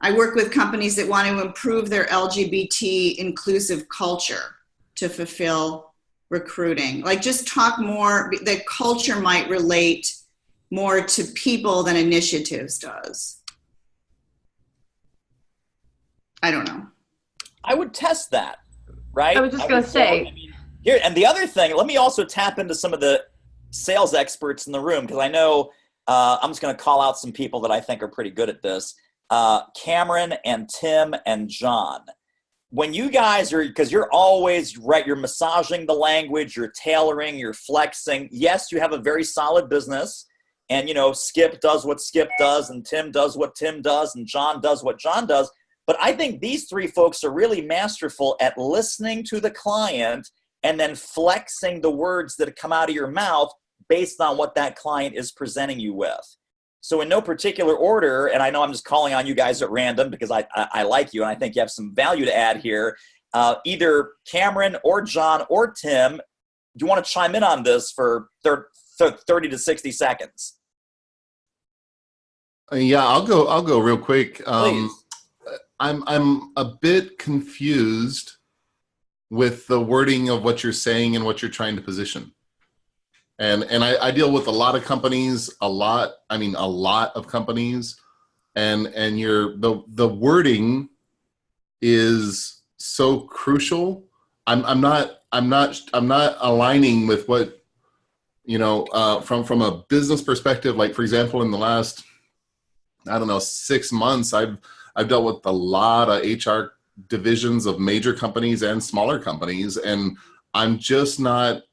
I work with companies that want to improve their LGBT inclusive culture to fulfill recruiting. Just talk more, the culture might relate more to people than initiatives does. I don't know. I would test that, right? I was just going to say. Here, and the other thing, let me also tap into some of the sales experts in the room, because I know I'm just going to call out some people that I think are pretty good at this. Cameron and Tim and John. When you guys are, because you're always right, you're massaging the language, you're tailoring, you're flexing. Yes, you have a very solid business, and Skip does what Skip does, and Tim does what Tim does, and John does what John does. But I think these three folks are really masterful at listening to the client and then flexing the words that come out of your mouth based on what that client is presenting you with. So in no particular order, and I know I'm just calling on you guys at random because I like you and I think you have some value to add here, either Cameron or John or Tim, do you want to chime in on this for 30 to 60 seconds? Yeah, I'll go real quick. Please. I'm a bit confused with the wording of what you're saying and what you're trying to position. And I deal with a lot of companies, a lot of companies, and the wording is so crucial. I'm not aligning with what, from a business perspective. Like, for example, in the last, 6 months, I've dealt with a lot of HR divisions of major companies and smaller companies, and I'm just not,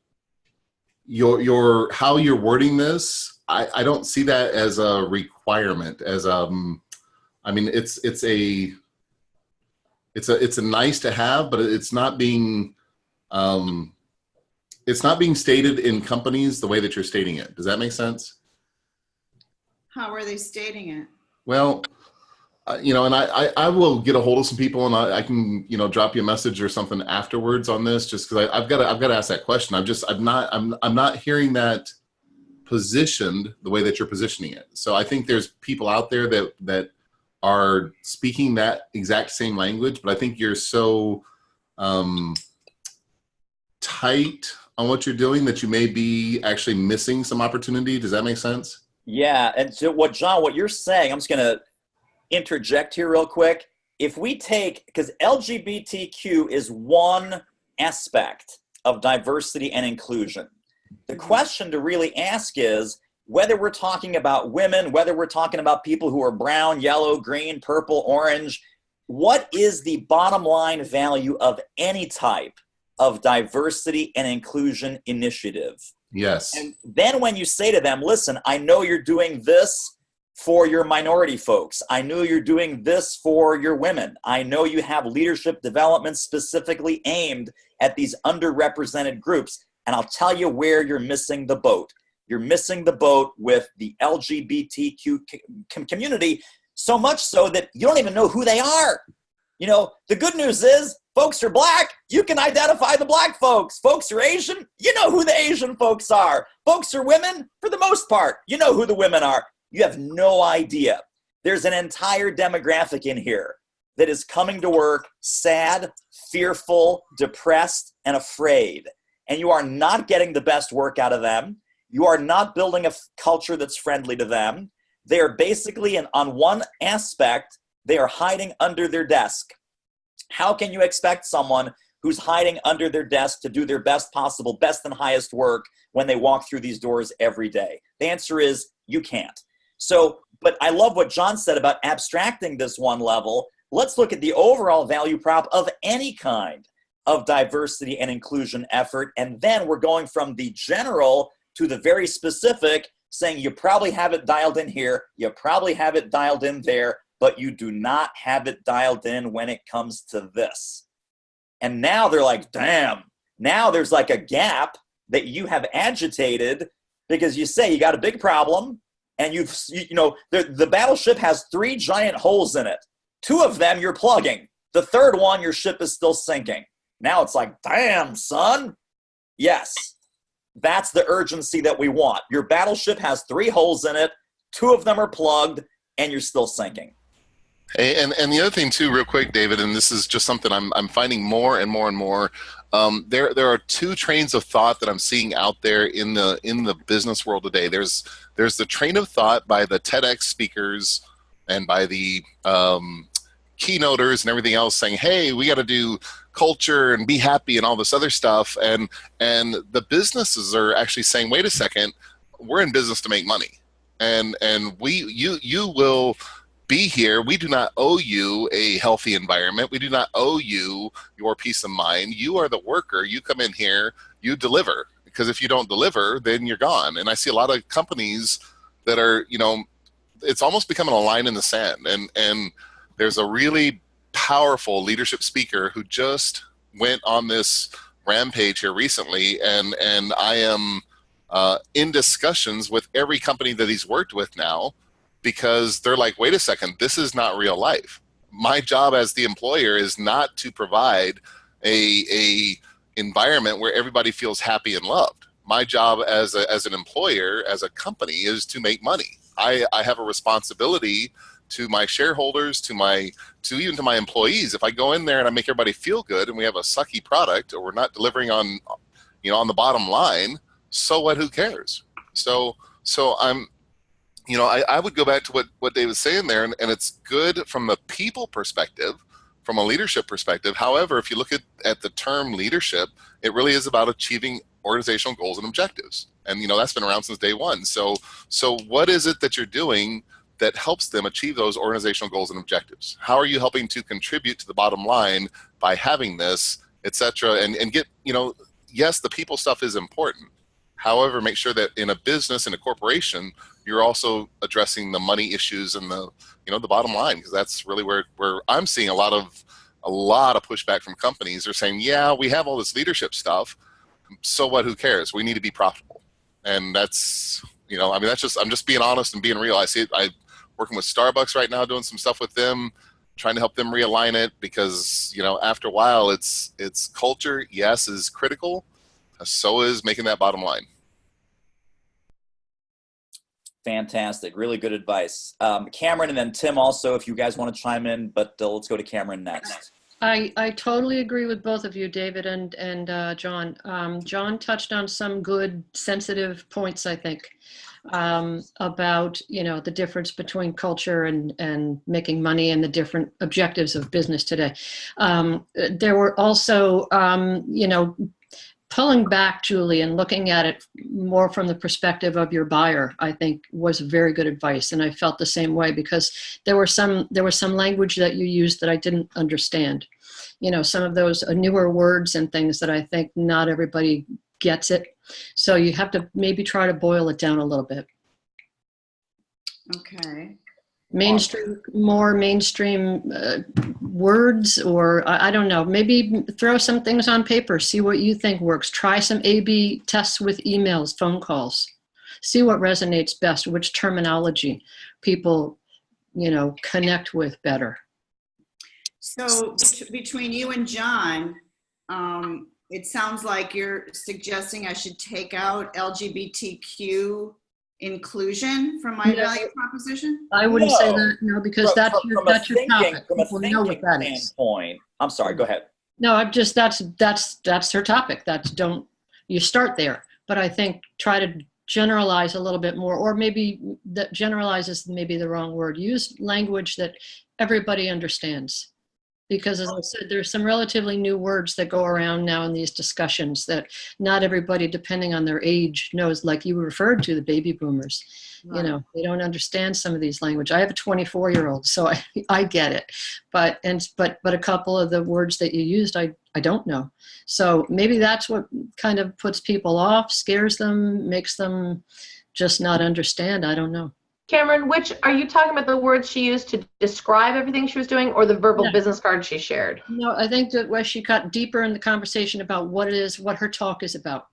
how you're wording this I don't see that as a requirement. As I mean, it's a nice to have, but it's not being stated in companies the way that you're stating it. Does that make sense? How are they stating it? Well, and I will get a hold of some people, and I can, drop you a message or something afterwards on this, just because I've got to ask that question. I'm not hearing that positioned the way that you're positioning it. So I think there's people out there that are speaking that exact same language, but I think you're so tight on what you're doing that you may be actually missing some opportunity. Does that make sense? Yeah, and so what you're saying, I'm just going to interject here real quick. If we take, because LGBTQ is one aspect of diversity and inclusion, the question to really ask is whether we're talking about women, whether we're talking about people who are brown, yellow, green, purple, orange, what is the bottom line value of any type of diversity and inclusion initiative? Yes. And then when you say to them, listen, I know you're doing this for your minority folks. I know you're doing this for your women. I know you have leadership development specifically aimed at these underrepresented groups. And I'll tell you where you're missing the boat. You're missing the boat with the LGBTQ community, so much so that you don't even know who they are. The good news is folks are black. You can identify the black folks. Folks are Asian. You know who the Asian folks are. Folks are women for the most part. You know who the women are. You have no idea. There's an entire demographic in here that is coming to work sad, fearful, depressed, and afraid. And you are not getting the best work out of them. You are not building a culture that's friendly to them. They are basically, on one aspect, they are hiding under their desk. How can you expect someone who's hiding under their desk to do their best possible, best and highest work when they walk through these doors every day? The answer is you can't. So, but I love what John said about abstracting this one level. Let's look at the overall value prop of any kind of diversity and inclusion effort. And then we're going from the general to the very specific, saying you probably have it dialed in here, you probably have it dialed in there, but you do not have it dialed in when it comes to this. And now they're like, damn, now there's like a gap that you have agitated because you say you got a big problem and the battleship has 3 giant holes in it. 2 of them you're plugging. The third one, your ship is still sinking. Now it's like, damn, son. Yes, that's the urgency that we want. Your battleship has 3 holes in it. 2 of them are plugged and you're still sinking. Hey, and the other thing too, real quick, David, and this is just something I'm finding more and more and more. There are 2 trains of thought that I'm seeing out there in the business world today. There's the train of thought by the TEDx speakers and by the keynoters and everything else saying, hey, we got to do culture and be happy and all this other stuff. And the businesses are actually saying, wait a second, we're in business to make money. And you will be here. We do not owe you a healthy environment. We do not owe you your peace of mind. You are the worker. You come in here, you deliver. Because if you don't deliver, then you're gone. And I see a lot of companies that are, it's almost becoming a line in the sand. And there's a really powerful leadership speaker who just went on this rampage here recently. And I am in discussions with every company that he's worked with now, because they're like, wait a second, this is not real life. My job as the employer is not to provide a environment where everybody feels happy and loved. My job as an employer, as a company, is to make money. I have a responsibility to my shareholders, even to my employees. If I go in there and I make everybody feel good and we have a sucky product or we're not delivering on the bottom line, so what, who cares? So I'm, I would go back to what Dave was saying there, and it's good from the people perspective, from a leadership perspective. However, if you look at the term leadership, it really is about achieving organizational goals and objectives. And, that's been around since day one. So what is it that you're doing that helps them achieve those organizational goals and objectives? How are you helping to contribute to the bottom line by having this, et cetera, and get, yes, the people stuff is important. However, make sure that in a business, in a corporation, you're also addressing the money issues and the, you know, the bottom line, because that's really where I'm seeing a lot of pushback from companies. They're saying, yeah, we have all this leadership stuff. So what, who cares? We need to be profitable. And that's, you know, I mean, that's just, I'm just being honest and being real. I see it. I'm working with Starbucks right now, doing some stuff with them, trying to help them realign it, because, you know, after a while, it's culture, yes, is critical. So is making that bottom line. Fantastic. Really good advice. Cameron and then Tim also, if you guys want to chime in, but let's go to Cameron next. I totally agree with both of you, David and John. John touched on some good, sensitive points, I think, about, you know, the difference between culture and making money and the different objectives of business today. There were also, you know, pulling back, Julie, and looking at it more from the perspective of your buyer, I think was very good advice. And I felt the same way, because there was some language that you used that I didn't understand. You know, some of those newer words and things that I think not everybody gets it. So you have to maybe try to boil it down a little bit. Okay. More mainstream words, or I don't know, maybe throw some things on paper, see what you think works. Try some A/B tests with emails, phone calls. See what resonates best, which terminology people, you know, connect with better. So between you and John, it sounds like you're suggesting I should take out LGBTQ inclusion from my value proposition? I wouldn't say that, no, because that's your topic. From a thinking standpoint, I'm sorry, go ahead. No, I'm just, that's her topic. You start there. But I think try to generalize a little bit more, or maybe that generalize is maybe the wrong word. Use language that everybody understands. Because as I said, there's some relatively new words that go around now in these discussions that not everybody, depending on their age, knows, like you referred to, the baby boomers. Right. You know, they don't understand some of these language. I have a 24-year-old, so I get it. But a couple of the words that you used, I don't know. So maybe that's what kind of puts people off, scares them, makes them just not understand. I don't know. Cameron, which are you talking about, the words she used to describe everything she was doing, or the verbal business card she shared? No, I think that where she got deeper in the conversation about what it is, what her talk is about.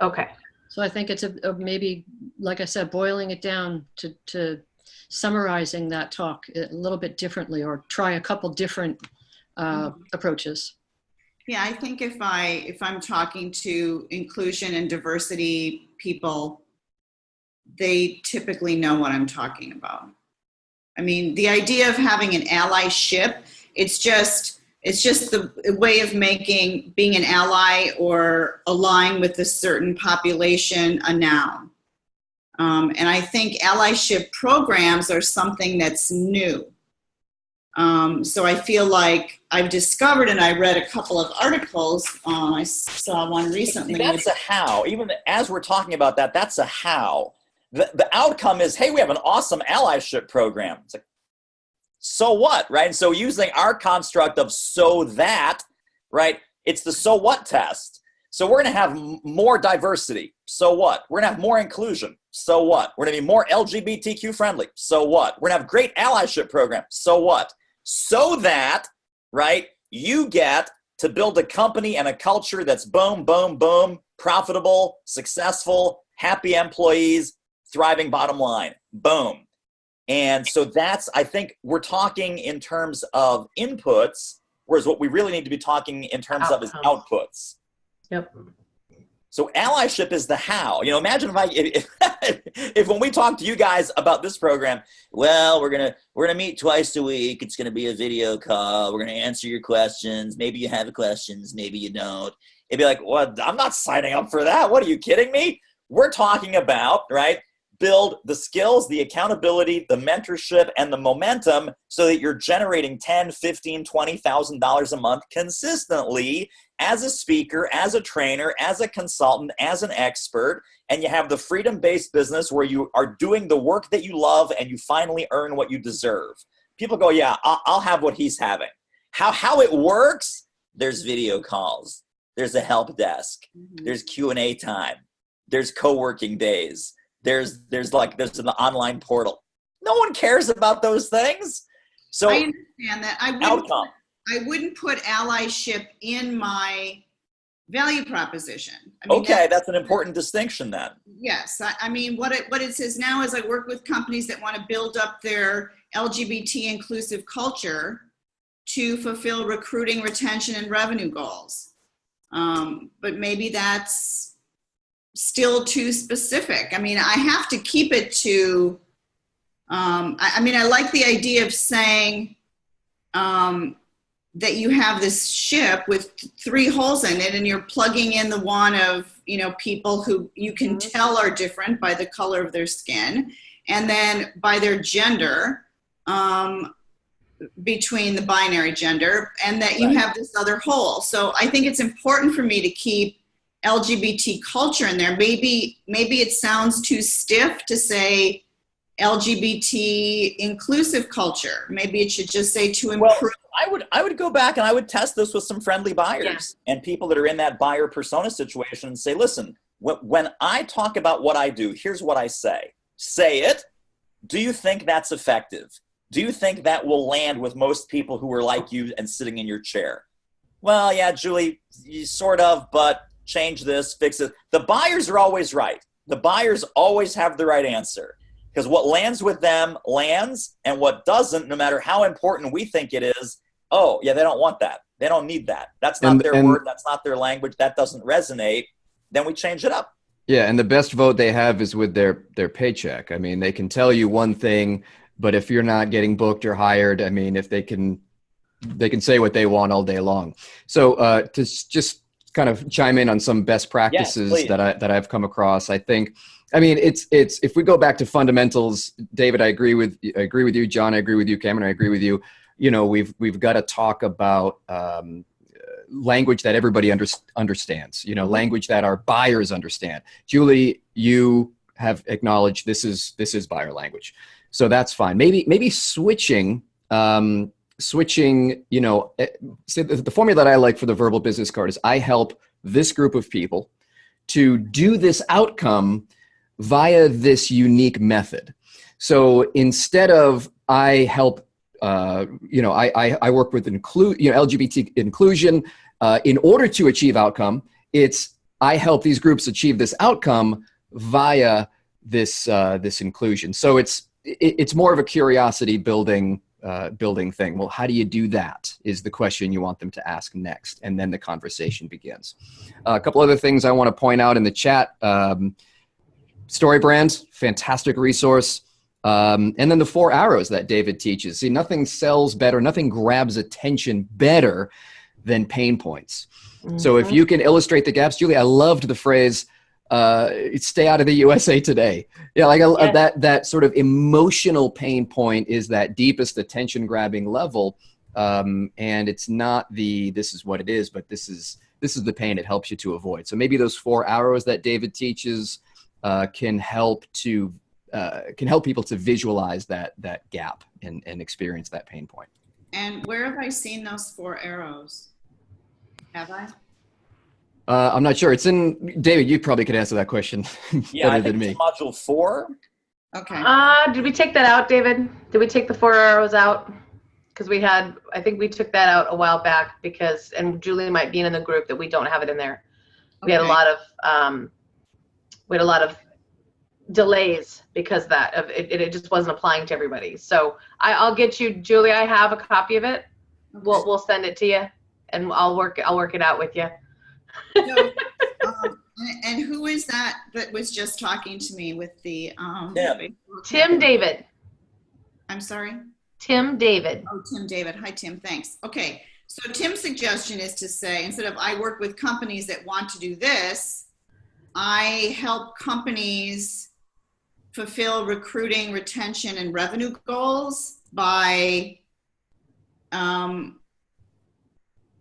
Okay. So I think it's a maybe, like I said, boiling it down to summarizing that talk a little bit differently, or try a couple different approaches. Yeah, I think if I'm talking to inclusion and diversity people, they typically know what I'm talking about. I mean, the idea of having an allyship, it's just the way of making being an ally or align with a certain population a noun. And I think allyship programs are something that's new. So I feel like I've discovered, and I read a couple of articles. I saw one recently. That's a how. Even as we're talking about that, that's a how. The outcome is, hey, we have an awesome allyship program. It's like, so what, right? And so using our construct of so that, right, it's the so what test. So we're going to have more diversity. So what? We're going to have more inclusion. So what? We're going to be more LGBTQ friendly. So what? We're going to have great allyship program. So what? So that, right, you get to build a company and a culture that's boom, boom, boom, profitable, successful, happy employees, thriving bottom line, boom. And so that's, I think we're talking in terms of inputs, whereas what we really need to be talking in terms of is outputs. Yep. So allyship is the how. You know, imagine if when we talk to you guys about this program, well, we're gonna meet twice a week. It's gonna be a video call. We're gonna answer your questions. Maybe you have questions, maybe you don't. It'd be like, well, I'm not signing up for that. What, are you kidding me? We're talking about, right, build the skills, the accountability, the mentorship, and the momentum so that you're generating $10,000, $15,000, $20,000 a month consistently as a speaker, as a trainer, as a consultant, as an expert, and you have the freedom-based business where you are doing the work that you love and you finally earn what you deserve. People go, yeah, I'll have what he's having. How it works? There's video calls. There's a help desk. There's Q&A time. there's co-working days, there's an online portal. No one cares about those things. So I understand that. Outcome. I wouldn't put allyship in my value proposition. I mean, Okay, that's an important distinction then. Yes, I mean, what it says now is I work with companies that want to build up their LGBT inclusive culture to fulfill recruiting, retention, and revenue goals. But maybe that's still too specific. I mean, I have to keep it to, I like the idea of saying that you have this ship with 3 holes in it and you're plugging in the one of, people who you can tell are different by the color of their skin and then by their gender, between the binary gender, and that you have this other hole. So I think it's important for me to keep LGBT culture in there. Maybe it sounds too stiff to say LGBT inclusive culture. Maybe it should just say to improve. Well, I would go back and I would test this with some friendly buyers and people that are in that buyer persona situation and say, listen, when I talk about what I do, here's what I say. Say it. Do you think that's effective? Do you think that will land with most people who are like you and sitting in your chair? Well, yeah, Julie, sort of, but change this, fix it. The buyers are always right. The buyers always have the right answer. Because what lands with them lands, and what doesn't, no matter how important we think it is, oh, yeah, they don't want that. They don't need that. That's not their word. That's not their language. That doesn't resonate. Then we change it up. Yeah, and the best vote they have is with their paycheck. I mean, they can tell you one thing, but if you're not getting booked or hired, I mean, if they can say what they want all day long. So to just kind of chime in on some best practices that I've come across, I think, I mean, it's if we go back to fundamentals, David, I agree with you. John, I agree with you. Cameron, I agree with you. We've got to talk about language that everybody understands. Language that our buyers understand. Julie, you have acknowledged this is buyer language. So that's fine. Maybe switching, so the formula that I like for the verbal business card is I help this group of people to do this outcome via this unique method. So instead of I help, I work with LGBT inclusion in order to achieve outcome, it's I help these groups achieve this outcome via this inclusion. So it's more of a curiosity building thing. Well, how do you do that is the question you want them to ask next. And then the conversation begins. A couple other things I want to point out in the chat. StoryBrand, fantastic resource. And then the 4 arrows that David teaches. See, nothing sells better, nothing grabs attention better than pain points. Mm-hmm. So if you can illustrate the gaps, Julie, I loved the phrase, stay out of the USA Today. Yeah, that sort of emotional pain point is that deepest attention grabbing level. And it's not this is what it is, but this is the pain it helps you to avoid. So maybe those 4 arrows that David teaches can help people to visualize that gap and experience that pain point. And where have I seen those 4 arrows? Have I? I'm not sure. It's in David. You probably could answer that question better than me. It's module 4. Okay. Did we take that out, David? Did we take the 4 arrows out? Because I think we took that out a while back and Julie might be in the group that we don't have it in there. We had a lot of delays because it just wasn't applying to everybody. So I'll get you, Julie. I have a copy of it. Okay. We'll send it to you, and I'll work it out with you. So, and who is that was just talking to me with the Tim David. I'm sorry? Tim David. Oh, Tim David. Hi, Tim. Thanks. Okay. So Tim's suggestion is to say, instead of I work with companies that want to do this, I help companies fulfill recruiting, retention, and revenue goals by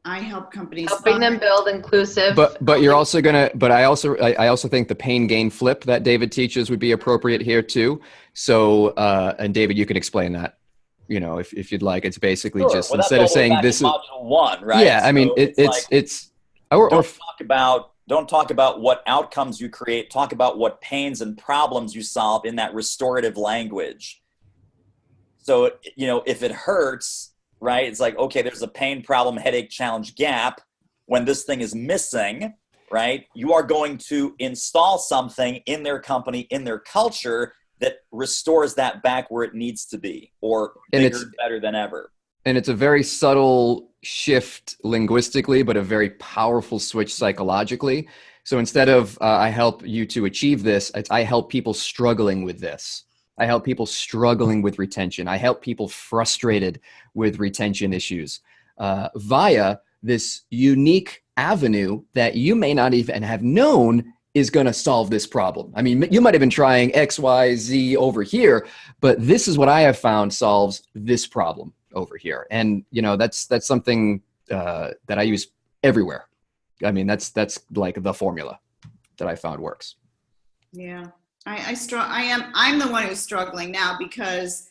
I help companies helping them build inclusive. But you're also I also think the pain gain flip that David teaches would be appropriate here too. So and David, you can explain that. If you'd like, it's basically just instead of saying this is module 1, right? Yeah, I mean so it's or talk about Don't talk about what outcomes you create. Talk about what pains and problems you solve in that restorative language. So, you know, if it hurts, right, it's like, okay, there's a pain, problem, headache, challenge, gap. When this thing is missing, right, you are going to install something in their company, in their culture, that restores that back where it needs to be, or bigger, better than ever. And it's a very subtle shift linguistically, but a very powerful switch psychologically. So instead of I help you to achieve this, I help people struggling with this. I help people struggling with retention. I help people frustrated with retention issues via this unique avenue that you may not even have known is going to solve this problem. I mean, you might have been trying X, Y, Z over here, but this is what I have found solves this problem over here. And, you know, that's something that I use everywhere. I mean, that's like the formula that I found works. Yeah, I'm the one who's struggling now, because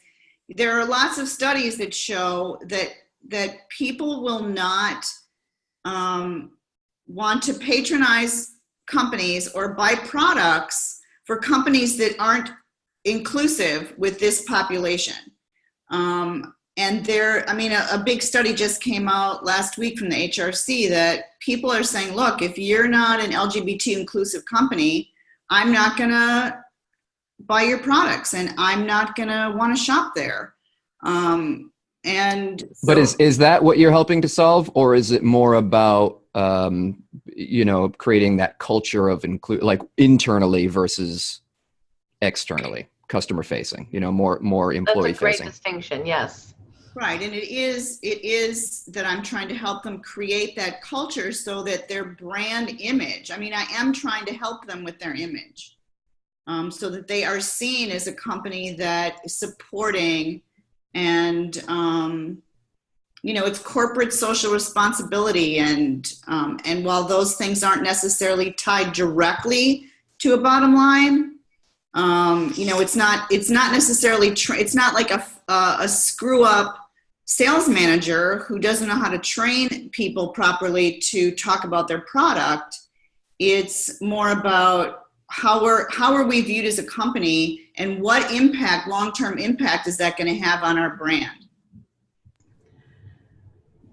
there are lots of studies that show that people will not want to patronize companies or buy products for companies that aren't inclusive with this population. And a big study just came out last week from the HRC that people are saying, look, if you're not an LGBT inclusive company, I'm not going to buy your products and I'm not going to want to shop there. But is that what you're helping to solve, or is it more about creating that culture of like internally versus externally, customer facing, more employee facing? That's a great distinction. Yes. Right. And it is that I'm trying to help them create that culture so that their brand image, I am trying to help them with their image, so that they are seen as a company that is supporting and, it's corporate social responsibility. And while those things aren't necessarily tied directly to a bottom line, it's not necessarily, it's not like a screw up sales manager who doesn't know how to train people properly to talk about their product. It's more about how are we viewed as a company, and what impact, long-term impact, is that going to have on our brand?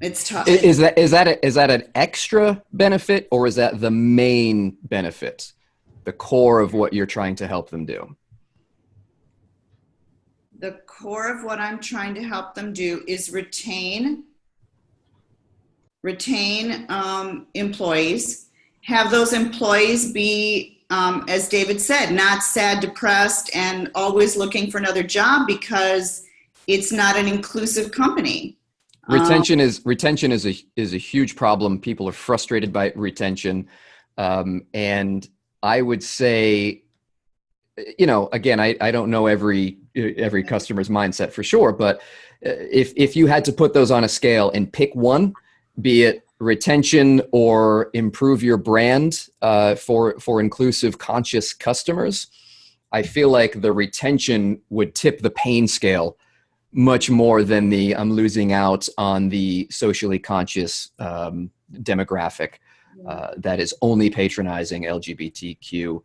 It's tough. Is that an extra benefit, or is that the main benefit, the core of what you're trying to help them do? The core of what I'm trying to help them do is retain employees, have those employees be, as David said, not sad, depressed, and always looking for another job because it's not an inclusive company. Retention is a huge problem. People are frustrated by retention, and I would say, again, I don't know every customer's mindset for sure, but if you had to put those on a scale and pick one, be it retention or improve your brand for inclusive, conscious customers, I feel like the retention would tip the pain scale much more than the I'm losing out on the socially conscious demographic that is only patronizing LGBTQ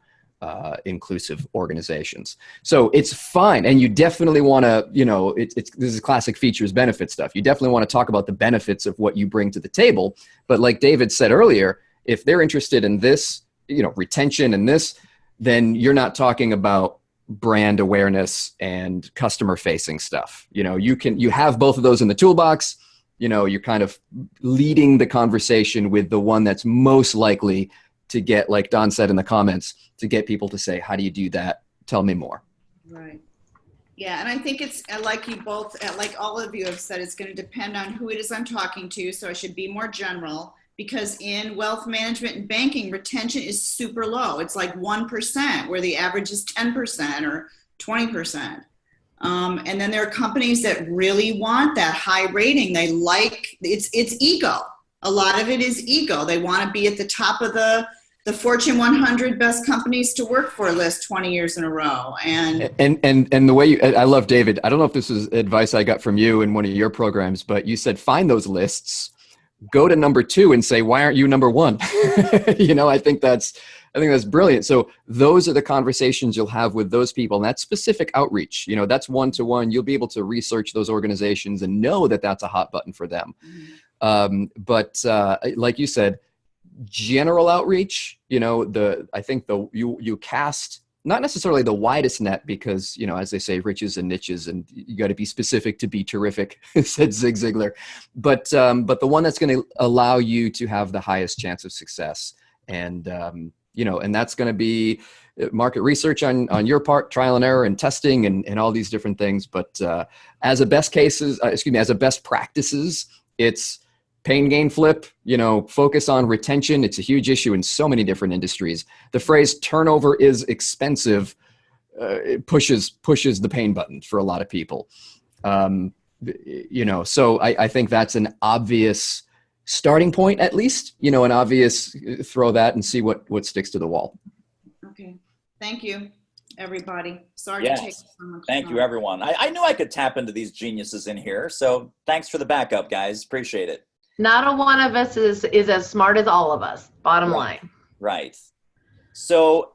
inclusive organizations. So it's fine. And you definitely want to, this is classic features benefit stuff. You definitely want to talk about the benefits of what you bring to the table. But like David said earlier, if they're interested in this, retention and this, then you're not talking about brand awareness and customer facing stuff. You have both of those in the toolbox. You're kind of leading the conversation with the one that's most likely to get, like Don said in the comments, to get people to say, how do you do that? Tell me more. Right. Yeah. And I think it's like you both, like all of you have said, it's going to depend on who it is I'm talking to. So I should be more general, because in wealth management and banking, retention is super low. It's like 1%, where the average is 10% or 20%. And then there are companies that really want that high rating. They like, it's ego. A lot of it is ego. They want to be at the top of the Fortune 100 best companies to work for list 20 years in a row. And the way I love David. I don't know if this is advice I got from you in one of your programs, but you said find those lists go to number 2 and say, why aren't you number 1? I think that's brilliant. So those are the conversations you'll have with those people, and that's specific outreach. That's one-to-one. You'll be able to research those organizations and know that that's a hot button for them. But like you said, general outreach, I think you cast not necessarily the widest net, because, as they say, riches and niches, and you got to be specific to be terrific, said Zig Ziglar. But the one that's going to allow you to have the highest chance of success. And, and that's going to be market research on your part, trial and error and testing and all these different things. But as a best practices, it's pain, gain, flip, focus on retention. It's a huge issue in so many different industries. The phrase turnover is expensive it pushes the pain button for a lot of people. So I think that's an obvious starting point, at least, an obvious throw that and see what sticks to the wall. Okay. Thank you, everybody. Sorry yes. to take so much Thank time. you, everyone. I knew I could tap into these geniuses in here. So thanks for the backup, guys. Appreciate it. Not a one of us is as smart as all of us, bottom line. Right. So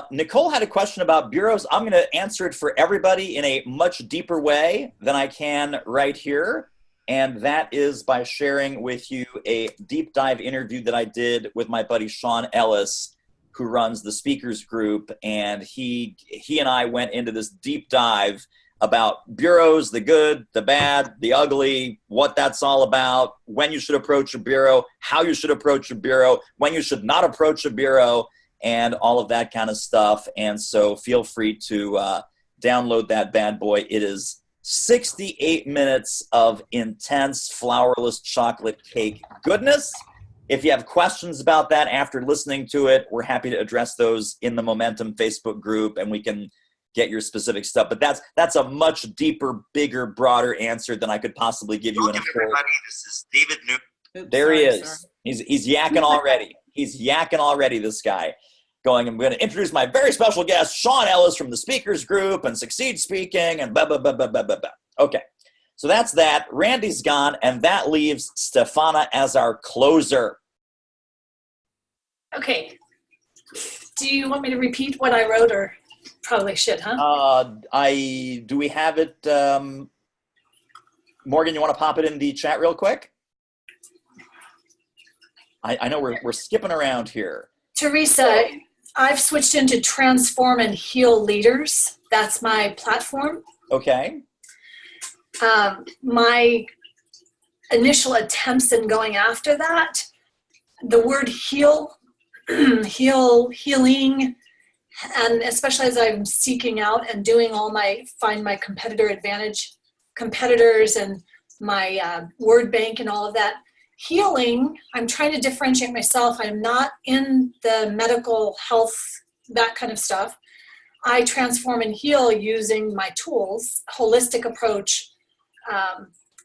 Nicole had a question about bureaus. I'm going to answer it for everybody in a much deeper way than I can right here. And that is by sharing with you a deep dive interview that I did with my buddy Sean Ellis, who runs the speakers group. And he and I went into this deep dive about bureaus, the good, the bad, the ugly, what that's all about, when you should approach a bureau, how you should approach a bureau, when you should not approach a bureau, and all of that kind of stuff. And so feel free to download that bad boy. It is 68 minutes of intense flourless chocolate cake goodness. If you have questions about that after listening to it, we're happy to address those in the Momentum Facebook group, and we can get your specific stuff. But that's a much deeper, bigger, broader answer than I could possibly give you. Welcome, everybody. This is David Newton. There he is. He's yakking already. He's yakking already, this guy. I'm going to introduce my very special guest, Sean Ellis from the Speakers Group and Succeed Speaking and blah, blah, blah, blah, blah, blah, blah. Okay, so that's that. Randy's gone, and that leaves Stefana as our closer. Okay. Do you want me to repeat what I wrote, or probably should, huh? Do we have it? Morgan, you want to pop it in the chat real quick? I know we're skipping around here. Teresa, I've switched into Transform and Heal Leaders. That's my platform. Okay. My initial attempts in going after that, the word heal, healing, and especially as I'm seeking out and doing find my competitor advantage competitors and my word bank and all of that. Healing, I'm trying to differentiate myself. I'm not in the medical health, that kind of stuff. I transform and heal using my tools, holistic approach.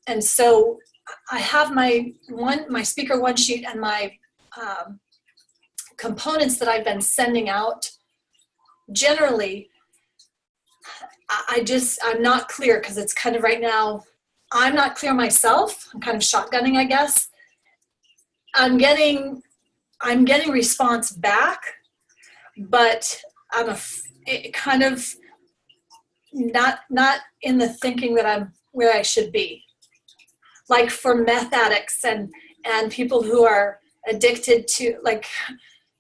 And so I have my speaker one sheet and my components that I've been sending out. Generally, I'm not clear because it's kind of right now, I'm not clear myself. I'm kind of shotgunning, I guess. I'm getting response back, but I'm kind of not in the thinking that I'm where I should be. Like for meth addicts and people who are addicted to, like,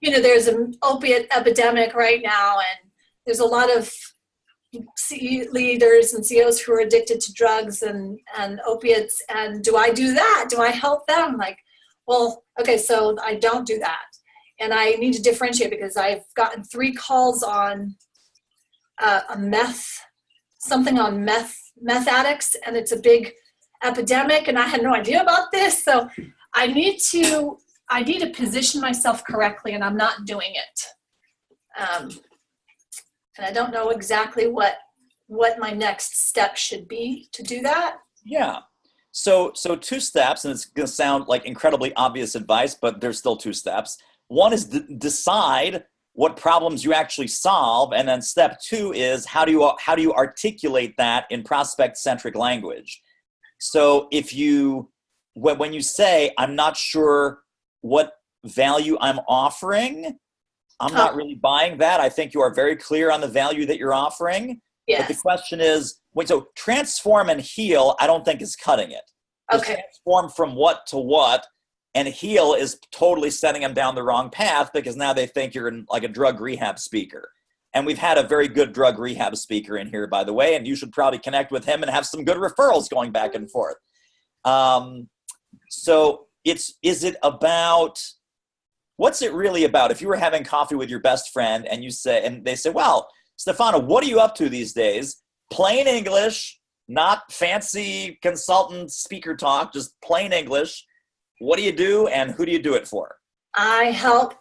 there's an opiate epidemic right now, and there's a lot of leaders and CEOs who are addicted to drugs and opiates. And do I do that? Do I help them? Like, well, okay, so I don't do that. And I need to differentiate because I've gotten 3 calls on something on meth addicts, and it's a big epidemic, and I had no idea about this. So I need to position myself correctly, and I'm not doing it. And I don't know exactly what my next step should be to do that. Yeah. So 2 steps, and it's going to sound like incredibly obvious advice, but there's still 2 steps. One is decide what problems you actually solve, and then step 2 is how do you articulate that in prospect-centric language. So if you when you say, I'm not sure what value I'm offering, I'm not really buying that. I think you are very clear on the value that you're offering. Yes. But the question is, so transform and heal, I don't think is cutting it. Okay. Transform from what to what, and heal is totally sending them down the wrong path, because now they think you're like a drug rehab speaker. And we've had a very good drug rehab speaker in here, by the way, and you should probably connect with him and have some good referrals going back and forth. So is it about, what's it really about? If you were having coffee with your best friend and they say, well, Stefano, what are you up to these days? Plain English, not fancy consultant speaker talk, just plain English. What do you do and who do you do it for? I help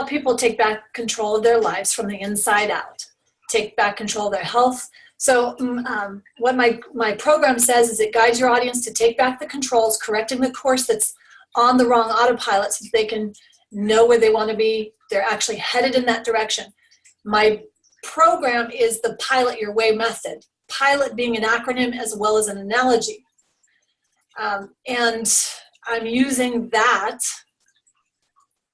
people take back control of their lives from the inside out, take back control of their health. So what my program says is it guides your audience to take back the controls, correcting the course that's on the wrong autopilot so that they can know where they want to be. They're actually headed in that direction. My program is the Pilot Your Way method, pilot being an acronym as well as an analogy. And I'm using that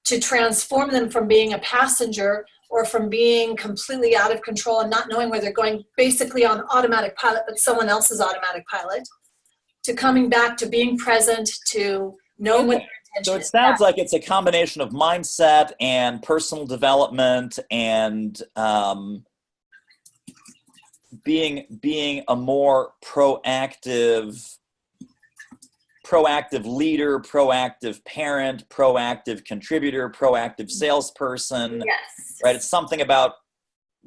to transform them from being a passenger or from being completely out of control and not knowing where they're going, basically on automatic pilot, but someone else's automatic pilot, to coming back to being present, to knowing what their intention is. So it sounds like it's a combination of mindset and personal development and being a more proactive leader, proactive parent, proactive contributor, proactive salesperson. Yes. Right? It's something about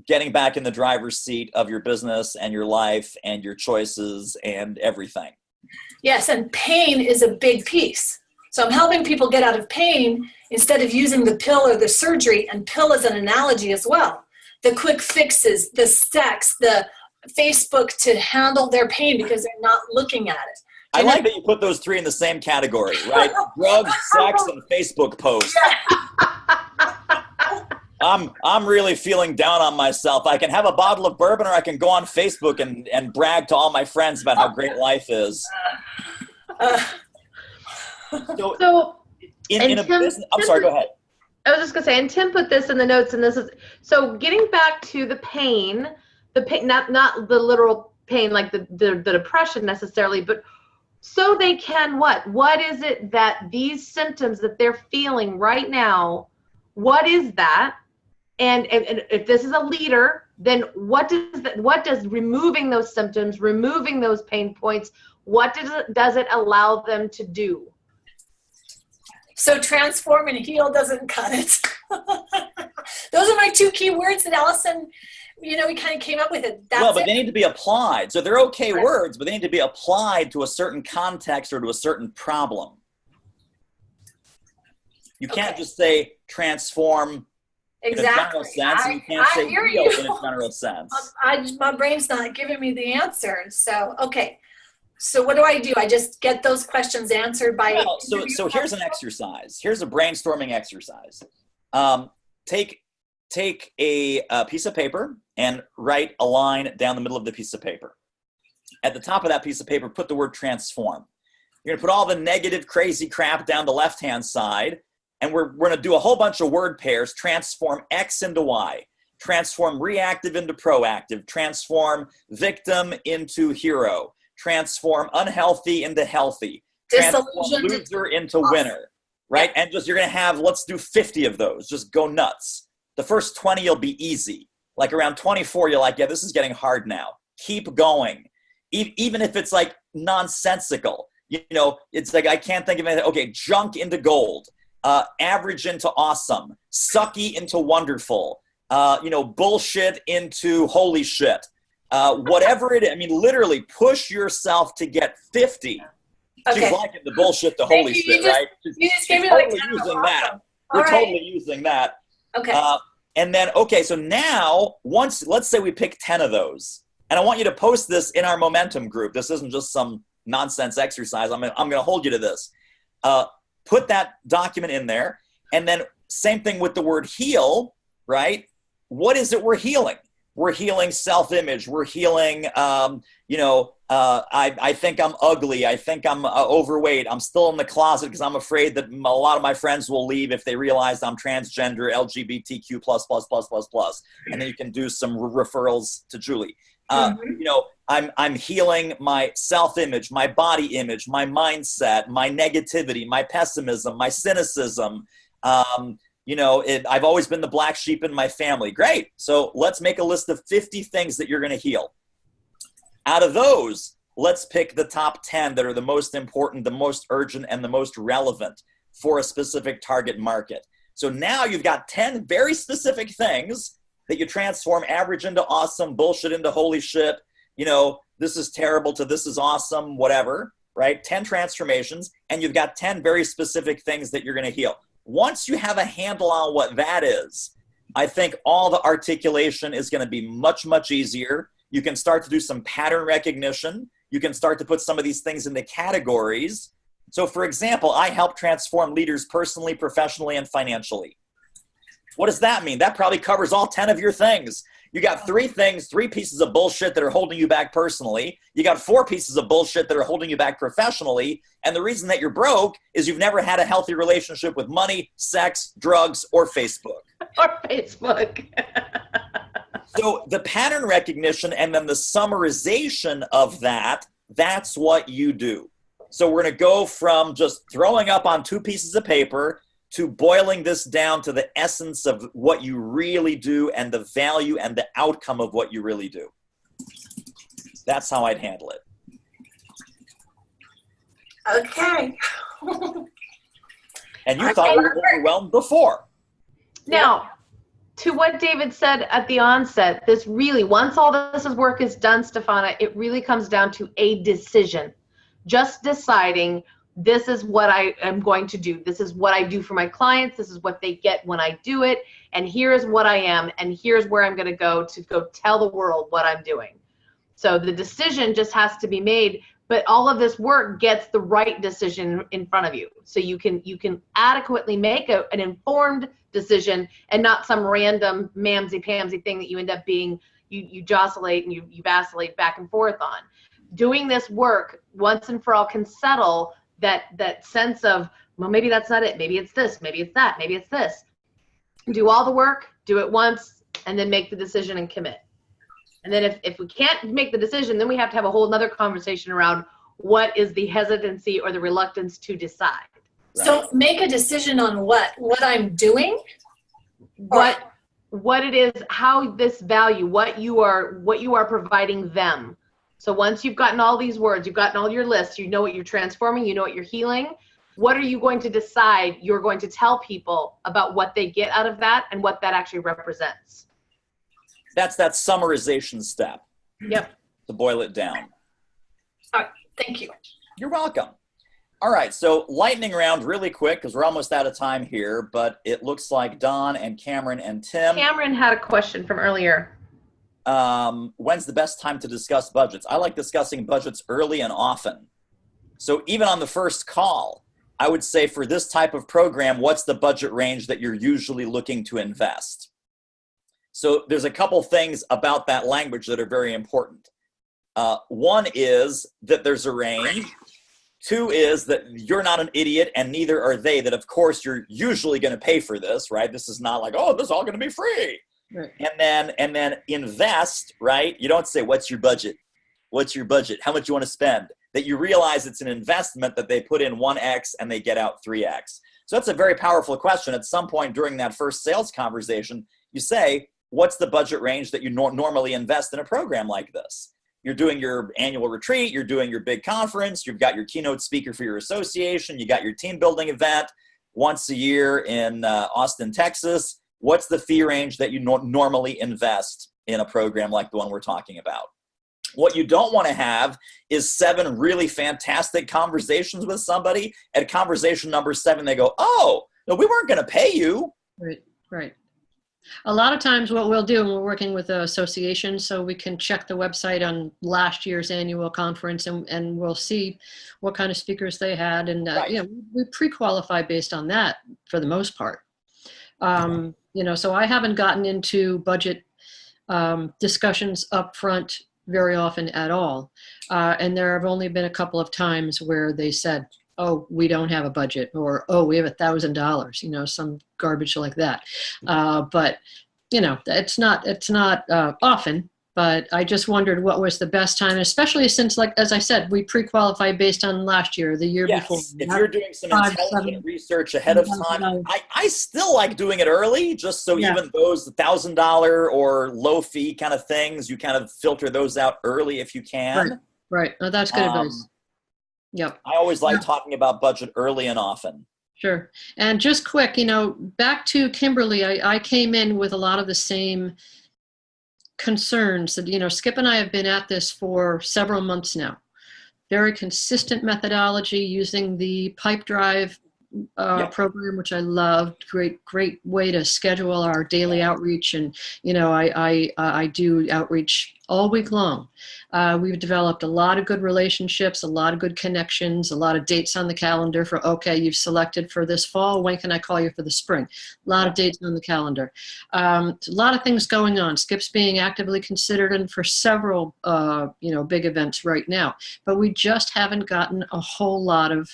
getting back in the driver's seat of your business and your life and your choices and everything. Yes, and pain is a big piece. So I'm helping people get out of pain instead of using the pill or the surgery, and pill is an analogy as well. The quick fixes, the sex, the Facebook to handle their pain because they're not looking at it. I like that you put those three in the same category, right? Drugs, sex, and Facebook posts. I'm really feeling down on myself. I can have a bottle of bourbon, or I can go on Facebook and brag to all my friends about how great life is. So in a business, I'm sorry, go ahead. I was just gonna say, and Tim put this in the notes, and this is, so getting back to the pain, not the literal pain, like the depression necessarily, but so they can what is it that these symptoms that they're feeling right now, what is that? And if this is a leader, then what does removing those symptoms, removing those pain points, what does it allow them to do? So transform and heal doesn't cut it. Those are my two key words that Allison, we kind of came up with it. But they need to be applied. So they're okay words, but they need to be applied to a certain context or to a certain problem. You can't just say transform in a general sense, and you can't say heal in a general sense. My brain's not giving me the answer. So, okay. So what do? I just get those questions answered by... Well, so here's an exercise. Here's a brainstorming exercise. Take a piece of paper and write a line down the middle of the piece of paper. At the top of that piece of paper, put the word transform. You're gonna put all the negative, crazy crap down the left-hand side, and we're gonna do a whole bunch of word pairs, transform X into Y, transform reactive into proactive, transform victim into hero, transform unhealthy into healthy, transform loser into winner, right? And just, you're gonna have, let's do 50 of those, just go nuts. The first 20 will be easy. Like around 24, you're like, yeah, this is getting hard now. Keep going. Even if it's like nonsensical, it's like, I can't think of anything. Okay, junk into gold, average into awesome, sucky into wonderful, bullshit into holy shit. Whatever it is, literally push yourself to get 50. Okay. She's liking the bullshit to holy shit, right? You just gave me totally using that. We're totally using that. Okay. And then, so now, let's say we pick 10 of those, and I want you to post this in our momentum group. This isn't just some nonsense exercise. I'm going to hold you to this. Put that document in there, and then same thing with the word heal, right? What is it we're healing? We're healing self-image. We're healing, I think I'm ugly. I think I'm overweight. I'm still in the closet because I'm afraid that a lot of my friends will leave if they realize I'm transgender, LGBTQ plus. And then you can do some referrals to Julie. You know, I'm healing my self-image, my body image, my mindset, my negativity, my pessimism, my cynicism. You know, I've always been the black sheep in my family. Great. So let's make a list of 50 things that you're going to heal. Out of those, let's pick the top 10 that are the most important, the most urgent, and the most relevant for a specific target market. So now you've got 10 very specific things that you transform average into awesome, bullshit into holy shit, you know, this is terrible to this is awesome, whatever, right? 10 transformations, and you've got 10 very specific things that you're going to heal. Once you have a handle on what that is, I think all the articulation is going to be much, much easier. You can start to do some pattern recognition. You can start to put some of these things into categories. So for example, I help transform leaders personally, professionally, and financially. What does that mean? That probably covers all 10 of your things. You got 3 things, 3 pieces of bullshit that are holding you back personally. You got 4 pieces of bullshit that are holding you back professionally. And the reason that you're broke is you've never had a healthy relationship with money, sex, drugs, or Facebook. Or Facebook. So the pattern recognition and then the summarization of that, that's what you do. So we're going to go from just throwing up on 2 pieces of paper to boiling this down to the essence of what you really do and the value and the outcome of what you really do. That's how I'd handle it. Okay. And you thought we were overwhelmed before. Now, to what David said at the onset, this really, once all this work is done, Stefana, it really comes down to a decision. Just deciding, this is what I am going to do. This is what I do for my clients. This is what they get when I do it. And here's what I am. And here's where I'm going to go tell the world what I'm doing. So the decision just has to be made, but all of this work gets the right decision in front of you. So you can adequately make an informed decision and not some random mamsy-pamsy thing that you end up being, you joscillate and you vacillate back and forth on. Doing this work once and for all can settle that sense of, well, maybe that's not it. Maybe it's this, maybe it's that, maybe it's this. Do all the work, do it once, and then make the decision and commit. And then if we can't make the decision, then we have to have a whole nother conversation around what is the hesitancy or the reluctance to decide. Right. So make a decision on what I'm doing? What it is, how this value, what you are providing them. So once you've gotten all these words, you've gotten all your lists, you know what you're transforming, you know what you're healing, what are you going to decide you're going to tell people about what they get out of that and what that actually represents? That's that summarization step. Yep. To boil it down. All right, thank you. You're welcome. All right, so lightning round really quick because we're almost out of time here, but it looks like Don and Cameron and Tim. Cameron had a question from earlier. When's the best time to discuss budgets? I like discussing budgets early and often. So even on the first call, I would say for this type of program, what's the budget range that you're usually looking to invest? So there's a couple things about that language that are very important. One is that there's a range. 2 is that you're not an idiot and neither are they, that of course you're usually going to pay for this, right? This is not like, oh, this is all going to be free. Right. And then invest, right? You don't say, what's your budget? What's your budget? How much you want to spend? That you realize it's an investment that they put in 1x and they get out 3x. So that's a very powerful question. At some point during that first sales conversation, you say, what's the budget range that you normally invest in a program like this? You're doing your annual retreat, you're doing your big conference, you've got your keynote speaker for your association, you got your team building event once a year in Austin, Texas. What's the fee range that you normally invest in a program like the one we're talking about? What you don't want to have is 7 really fantastic conversations with somebody. At conversation number 7, they go, oh, no, we weren't going to pay you. Right, right. A lot of times what we'll do, and we're working with the association, so we can check the website on last year's annual conference and we'll see what kind of speakers they had. And Right. you know, we pre-qualify based on that for the most part. You know, so I haven't gotten into budget discussions up front very often at all. And there have only been a couple of times where they said, oh, we don't have a budget, or, oh, we have $1,000, you know, some garbage like that. But, you know, it's not often, but I just wondered what was the best time, especially since, like, as I said, we pre-qualify based on last year, the year before. If you're doing some intelligent research ahead of time, I still like doing it early, just so even those $1,000 or low fee kind of things, you kind of filter those out early if you can. Right. Oh, that's good advice. Yep. I always like talking about budget early and often. Sure. And just quick, you know, back to Kimberly, I came in with a lot of the same concerns that, you know, Skip and I have been at this for several months now. Very consistent methodology using the Pipedrive program, which I loved. Great way to schedule our daily outreach. And, you know, I do outreach all week long. We've developed a lot of good relationships, a lot of good connections, a lot of dates on the calendar for, okay, you've selected for this fall. When can I call you for the spring? A lot of dates on the calendar. A lot of things going on. Skip's being actively considered and for several, you know, big events right now. But we just haven't gotten a whole lot of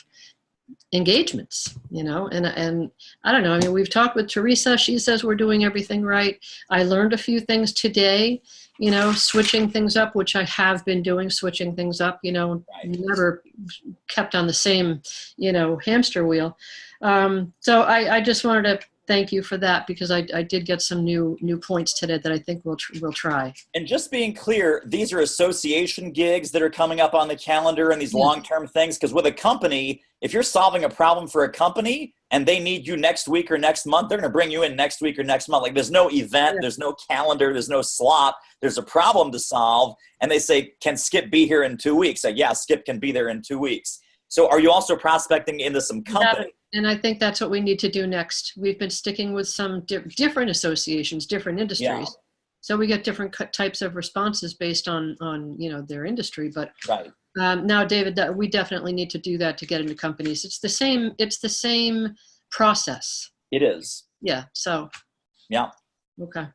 engagements, you know, and I don't know. I mean, we've talked with Teresa. She says we're doing everything right. I learned a few things today, you know, switching things up, which I have been doing, switching things up, you know, never kept on the same, you know, hamster wheel. So I just wanted to thank you for that, because I did get some new points today that I think we'll try. And just being clear, these are association gigs that are coming up on the calendar and these long-term things, because with a company, if you're solving a problem for a company and they need you next week or next month, they're going to bring you in next week or next month. Like, there's no event, there's no calendar, there's no slot. There's a problem to solve. And they say, can Skip be here in 2 weeks? Like, yeah, Skip can be there in 2 weeks. So are you also prospecting into some company? And I think that's what we need to do next. We've been sticking with some different associations, different industries. Yeah. So we get different types of responses based on you know, their industry. But now, David, we definitely need to do that to get into companies. It's the same process. It is. Yeah. So. Yeah. Okay.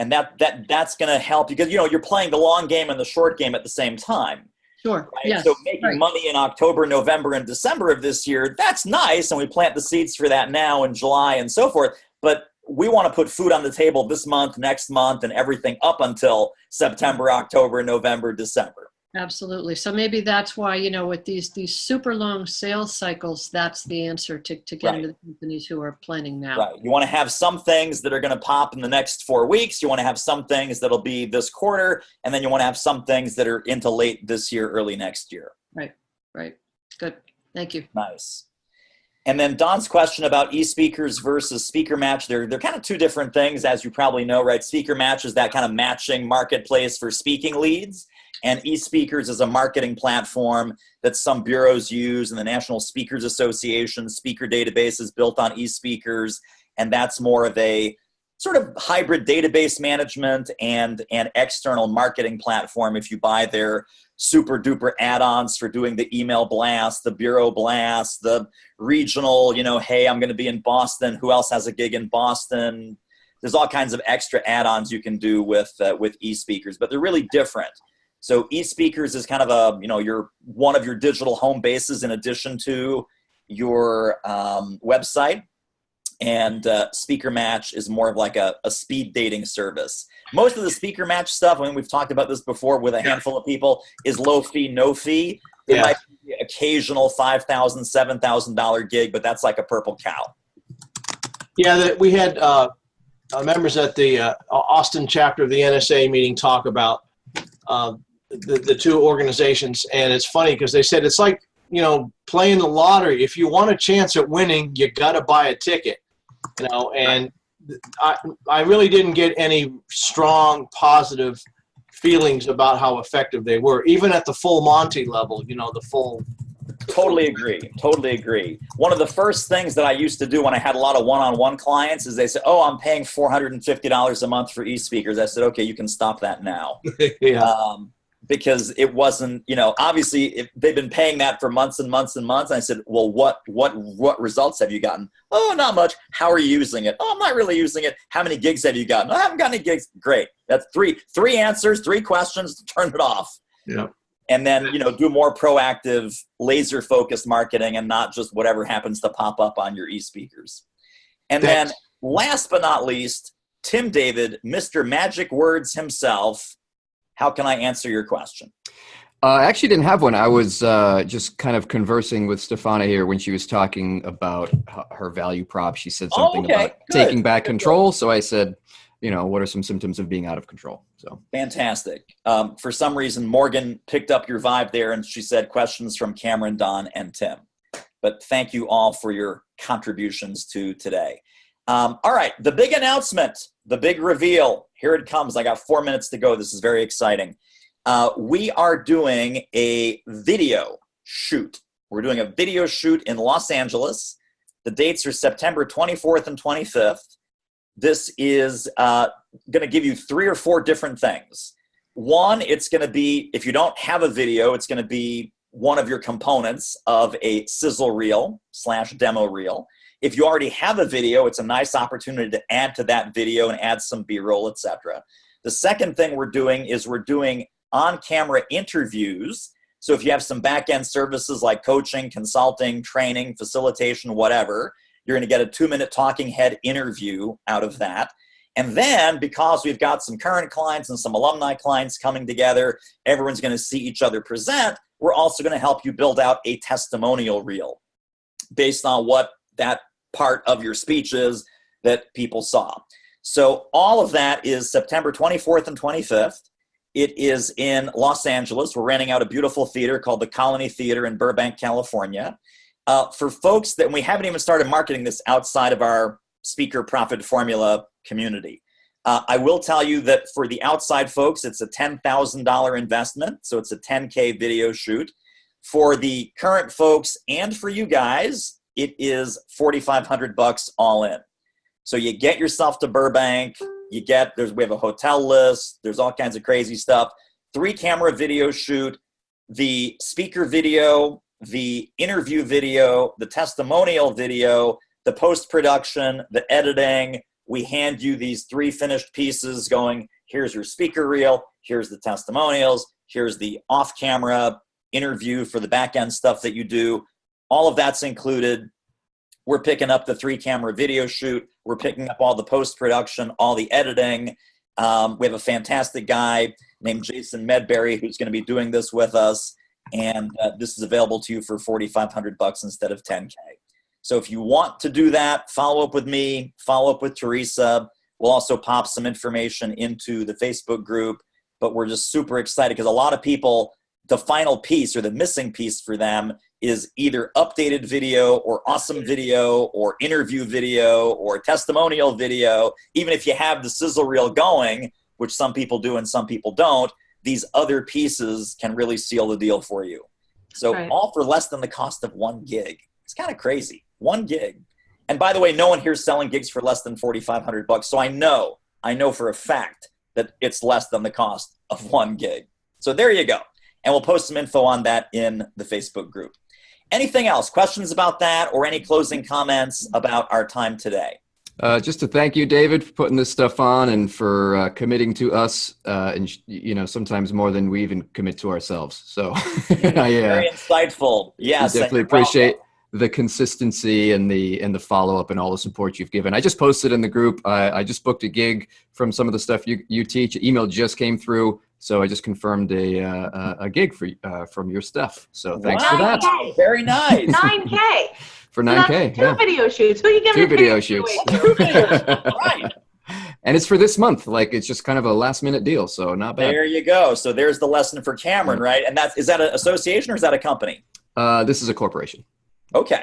And that's going to help, because, you know, you're playing the long game and the short game at the same time. Sure. Right? Yes. So making money in October, November, and December of this year, that's nice. And we plant the seeds for that now in July and so forth. But we want to put food on the table this month, next month, and everything up until September, October, November, December. Absolutely. So maybe that's why, you know, with these super long sales cycles, that's the answer to get into the companies who are planning now. Right. You want to have some things that are going to pop in the next 4 weeks. You want to have some things that'll be this quarter. And then you want to have some things that are into late this year, early next year. Right. Right. Good. Thank you. Nice. And then Don's question about eSpeakers versus Speaker Match, they're kind of two different things, as you probably know, right? Speaker Match is that kind of matching marketplace for speaking leads. And eSpeakers is a marketing platform that some bureaus use, and the National Speakers Association speaker database is built on eSpeakers, and that's more of a sort of hybrid database management and an external marketing platform. If you buy their super duper add-ons for doing the email blast, the bureau blast, the regional, you know, hey, I'm going to be in Boston. Who else has a gig in Boston? There's all kinds of extra add-ons you can do with eSpeakers, but they're really different. So eSpeakers is kind of a, you know, one of your digital home bases in addition to your website. And Speaker Match is more of like a speed dating service. Most of the Speaker Match stuff, I mean, we've talked about this before with a handful of people, is low fee, no fee. It might be an occasional $5,000, $7,000 gig, but that's like a purple cow. Yeah, we had members at the Austin chapter of the NSA meeting talk about the two organizations, and it's funny because they said it's like, you know, playing the lottery. If you want a chance at winning, you got to buy a ticket, you know. And I really didn't get any strong positive feelings about how effective they were, even at the full Monty level, you know, the full. Totally agree. One of the first things that I used to do when I had a lot of one-on-one clients is they said, oh, I'm paying $450 a month for eSpeakers. I said, okay, you can stop that now. because it wasn't, obviously they've been paying that for months and months and months. And I said, well, what results have you gotten? Oh, not much. How are you using it? Oh, I'm not really using it. How many gigs have you gotten? I haven't got any gigs. Great. That's three answers, 3 questions to turn it off. Yeah. And then, do more proactive, laser focused marketing and not just whatever happens to pop up on your e-speakers. And then last but not least, Tim David, Mr. Magic Words himself. How can I answer your question? I actually didn't have one. I was just kind of conversing with Stefana here when she was talking about her value prop. She said something about taking back control. So I said, what are some symptoms of being out of control? So fantastic. For some reason, Morgan picked up your vibe there, and she said questions from Cameron, Don, and Tim. But thank you all for your contributions to today. All right, the big announcement, the big reveal. Here it comes. I got 4 minutes to go. This is very exciting. We are doing a video shoot. We're doing a video shoot in Los Angeles. The dates are September 24th and 25th. This is going to give you 3 or 4 different things. One, it's going to be, if you don't have a video, it's going to be one of your components of a sizzle reel / demo reel. If you already have a video, it's a nice opportunity to add to that video and add some B-roll, etc. The second thing we're doing is we're doing on-camera interviews. So if you have some back-end services like coaching, consulting, training, facilitation, whatever, you're going to get a 2-minute talking head interview out of that. And then, because we've got some current clients and some alumni clients coming together, everyone's going to see each other present. We're also going to help you build out a testimonial reel based on what that part of your speech is that people saw. So all of that is September 24th and 25th. It is in Los Angeles. We're renting out a beautiful theater called the Colony Theater in Burbank, California. For folks that we haven't even started marketing this outside of our speaker profit formula community. I will tell you that for the outside folks, it's a $10,000 investment. So it's a 10K video shoot. For the current folks and for you guys, it is $4,500 all in. So you get yourself to Burbank, we have a hotel list, there's all kinds of crazy stuff. 3-camera video shoot, the speaker video, the interview video, the testimonial video, the post-production, the editing. We hand you these 3 finished pieces going, here's your speaker reel, here's the testimonials, here's the off-camera interview for the back-end stuff that you do. All of that's included. We're picking up the 3-camera video shoot. We're picking up all the post-production, all the editing. We have a fantastic guy named Jason Medberry who's going to be doing this with us. And this is available to you for $4,500 instead of 10K. So if you want to do that, follow up with me, follow up with Teresa. We'll also pop some information into the Facebook group. But we're just super excited because a lot of people, the final piece or the missing piece for them is either updated video or awesome video or interview video or testimonial video. Even if you have the sizzle reel going, which some people do and some people don't, these other pieces can really seal the deal for you. So all for less than the cost of 1 gig. It's kind of crazy. 1 gig. And by the way, no one here is selling gigs for less than $4,500. So I know for a fact that it's less than the cost of 1 gig. So there you go. And we'll post some info on that in the Facebook group. Anything else? Questions about that or any closing comments about our time today? Just to thank you, David, for putting this stuff on and for committing to us, and sometimes more than we even commit to ourselves. So very insightful. Yes, I definitely appreciate the consistency and the follow up and all the support you've given. I just posted in the group. I just booked a gig from some of the stuff you teach. An email just came through, so I just confirmed a gig from your stuff. So thanks for that. Very nice. 9K. For 9K, two video shoots. Who are you giving 2 video shoots. Right. And it's for this month. Like, it's just kind of a last minute deal, so not bad. There you go. So there's the lesson for Cameron, right? And is that an association or is that a company? This is a corporation. Okay.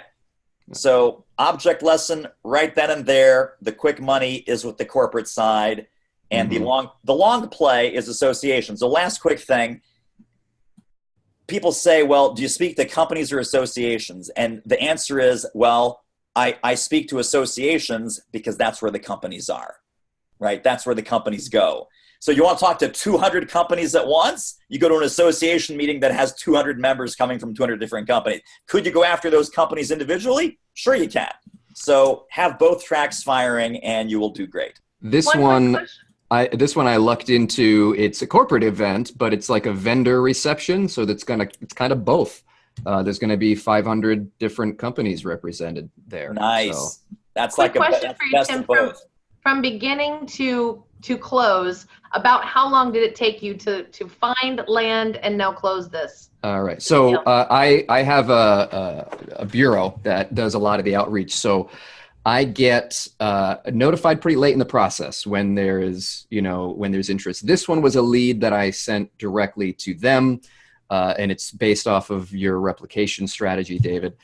So object lesson right then and there. The quick money is with the corporate side, and the long play is association. So last quick thing. People say, well, do you speak to companies or associations? And the answer is, well, I speak to associations because that's where the companies are. right? That's where the companies go. So you want to talk to 200 companies at once? You go to an association meeting that has 200 members coming from 200 different companies. Could you go after those companies individually? Sure you can. So have both tracks firing and you will do great. This one I lucked into. It's a corporate event, but it's like a vendor reception. So it's kind of both. There's going to be 500 different companies represented there. Nice. So. That's Quick like question for you, Tim. From beginning to close, about how long did it take you to find, land, and now close this? All right. So I have a bureau that does a lot of the outreach. So I get notified pretty late in the process when there's interest. This one was a lead that I sent directly to them, and it's based off of your replication strategy, David.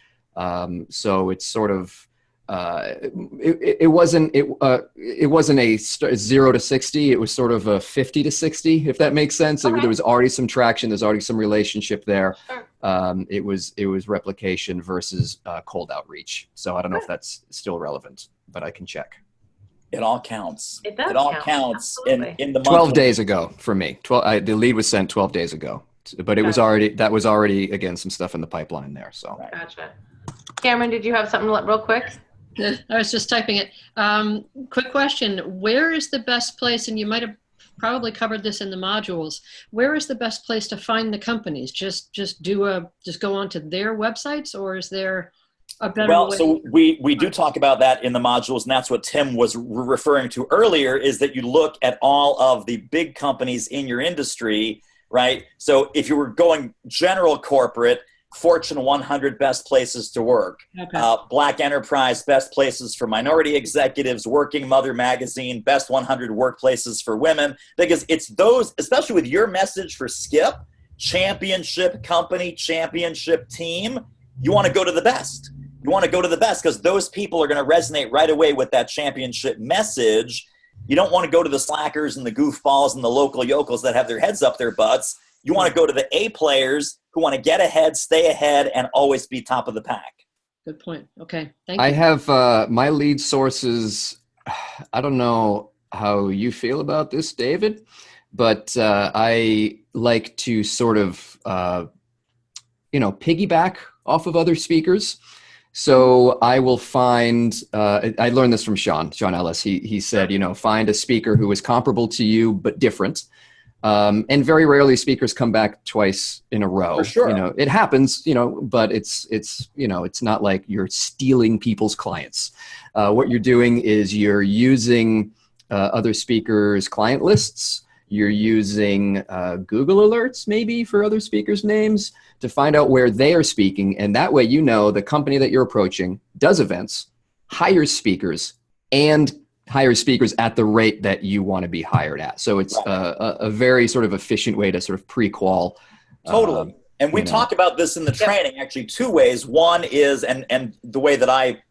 So it's sort of it wasn't a 0 to 60. It was sort of a 50 to 60, if that makes sense. Okay. There was already some traction. There's already some relationship there. Sure. It was replication versus cold outreach. So I don't know if that's still relevant, but I can check. It all counts. It does. It all counts in the month. 12 days ago for me. The lead was sent 12 days ago, but it was already again some stuff in the pipeline there. So. Right. Gotcha. Cameron, did you have something real quick? I was just typing it. Quick question. Where is the best place, and you might have probably covered this in the modules, where is the best place to find the companies? Just go onto their websites, or is there a better way? So we do talk about that in the modules, and that's what Tim was referring to earlier, is that you look at all of the big companies in your industry, right? So if you were going general corporate, Fortune 100 best places to work, okay. Black Enterprise best places for minority executives, Working Mother magazine best 100 workplaces for women, because it's those, especially with your message for Skip, championship company, championship team, you want to go to the best. You want to go to the best because those people are going to resonate right away with that championship message. You don't want to go to the slackers and the goofballs and the local yokels that have their heads up their butts. You want to go to the A players who want to get ahead, stay ahead, and always be top of the pack. Good point. Okay, thank you. I have my lead sources. I don't know how you feel about this, David, but I like to sort of, piggyback off of other speakers. So I will find, I learned this from Sean Ellis. He said, find a speaker who is comparable to you, but different. And very rarely speakers come back twice in a row. For sure. It happens, but it's not like you're stealing people's clients. What you're doing is you're using other speakers' client lists. You're using Google alerts maybe for other speakers' names to find out where they are speaking. And that way, the company that you're approaching does events, hires speakers, and hires speakers at the rate that you want to be hired at. So it's a very sort of efficient way to sort of pre-qual. Totally. And we talk about this in the training, actually, two ways. One is, and the way that I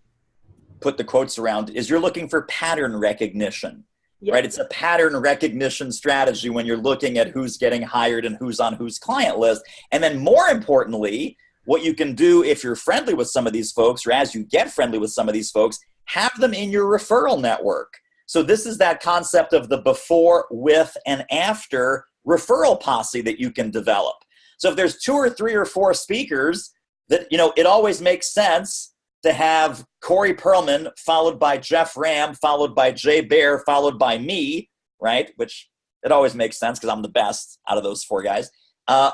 put the quotes around, is you're looking for pattern recognition, right? It's a pattern recognition strategy when you're looking at who's getting hired and who's on whose client list. And then more importantly, what you can do if you're friendly with some of these folks, or as you get friendly with some of these folks, have them in your referral network. So this is that concept of the before, with, and after referral posse that you can develop. So if there's 2 or 3 or 4 speakers that, it always makes sense to have Corey Perlman followed by Jeff Ram, followed by Jay Baer, followed by me, right? Which it always makes sense because I'm the best out of those 4 guys,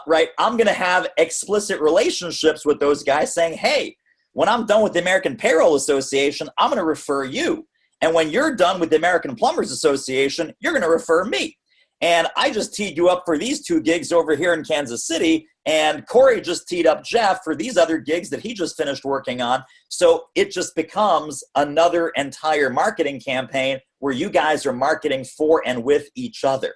right? I'm going to have explicit relationships with those guys saying, hey, when I'm done with the American Payroll Association, I'm going to refer you. And when you're done with the American Plumbers Association, you're going to refer me. And I just teed you up for these 2 gigs over here in Kansas City. And Corey just teed up Jeff for these other gigs that he just finished working on. So it just becomes another entire marketing campaign where you guys are marketing for and with each other.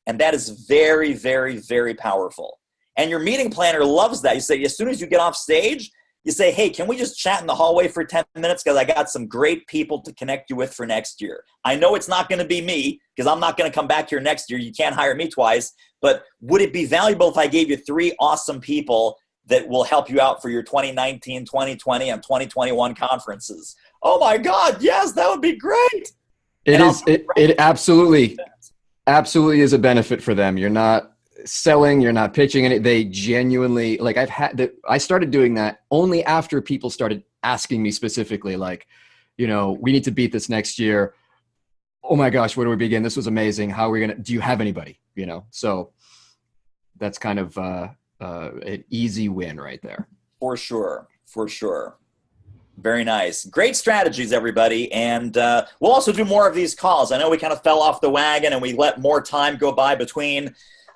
And that is very, very, very powerful. And your meeting planner loves that. You say, as soon as you get off stage, you say, hey, can we just chat in the hallway for 10 minutes because I got some great people to connect you with for next year. I know it's not going to be me because I'm not going to come back here next year. You can't hire me twice. But would it be valuable if I gave you 3 awesome people that will help you out for your 2019, 2020, and 2021 conferences? Oh, my God, yes, that would be great. It absolutely is a benefit for them. You're not selling, you're not pitching it. They genuinely, like, I started doing that only after people started asking me specifically, like, you know, we need to beat this next year. Oh my gosh, where do we begin? This was amazing. How are we do you have anybody? You know, so that's kind of an easy win right there. For sure. Very nice. Great strategies, everybody. And we'll also do more of these calls. I know we kind of fell off the wagon and we let more time go by between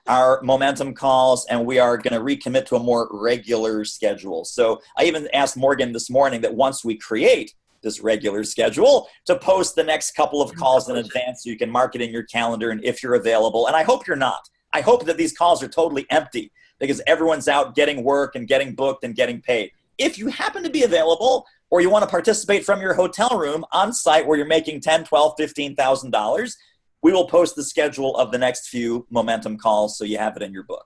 our momentum calls, and we are going to recommit to a more regular schedule. So I even asked Morgan this morning that once we create this regular schedule, to post the next couple of calls in advance so you can mark it in your calendar, and if you're available. And I hope you're not. I hope that these calls are totally empty because everyone's out getting work and getting booked and getting paid. If you happen to be available, or you want to participate from your hotel room on site where you're making $10,000, $12,000, $15,000, we will post the schedule of the next few momentum calls so you have it in your book.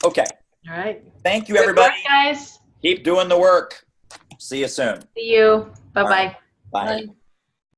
Okay. All right. Thank you, everybody. Good work, guys. Keep doing the work. See you soon. See you. Bye-bye. Bye.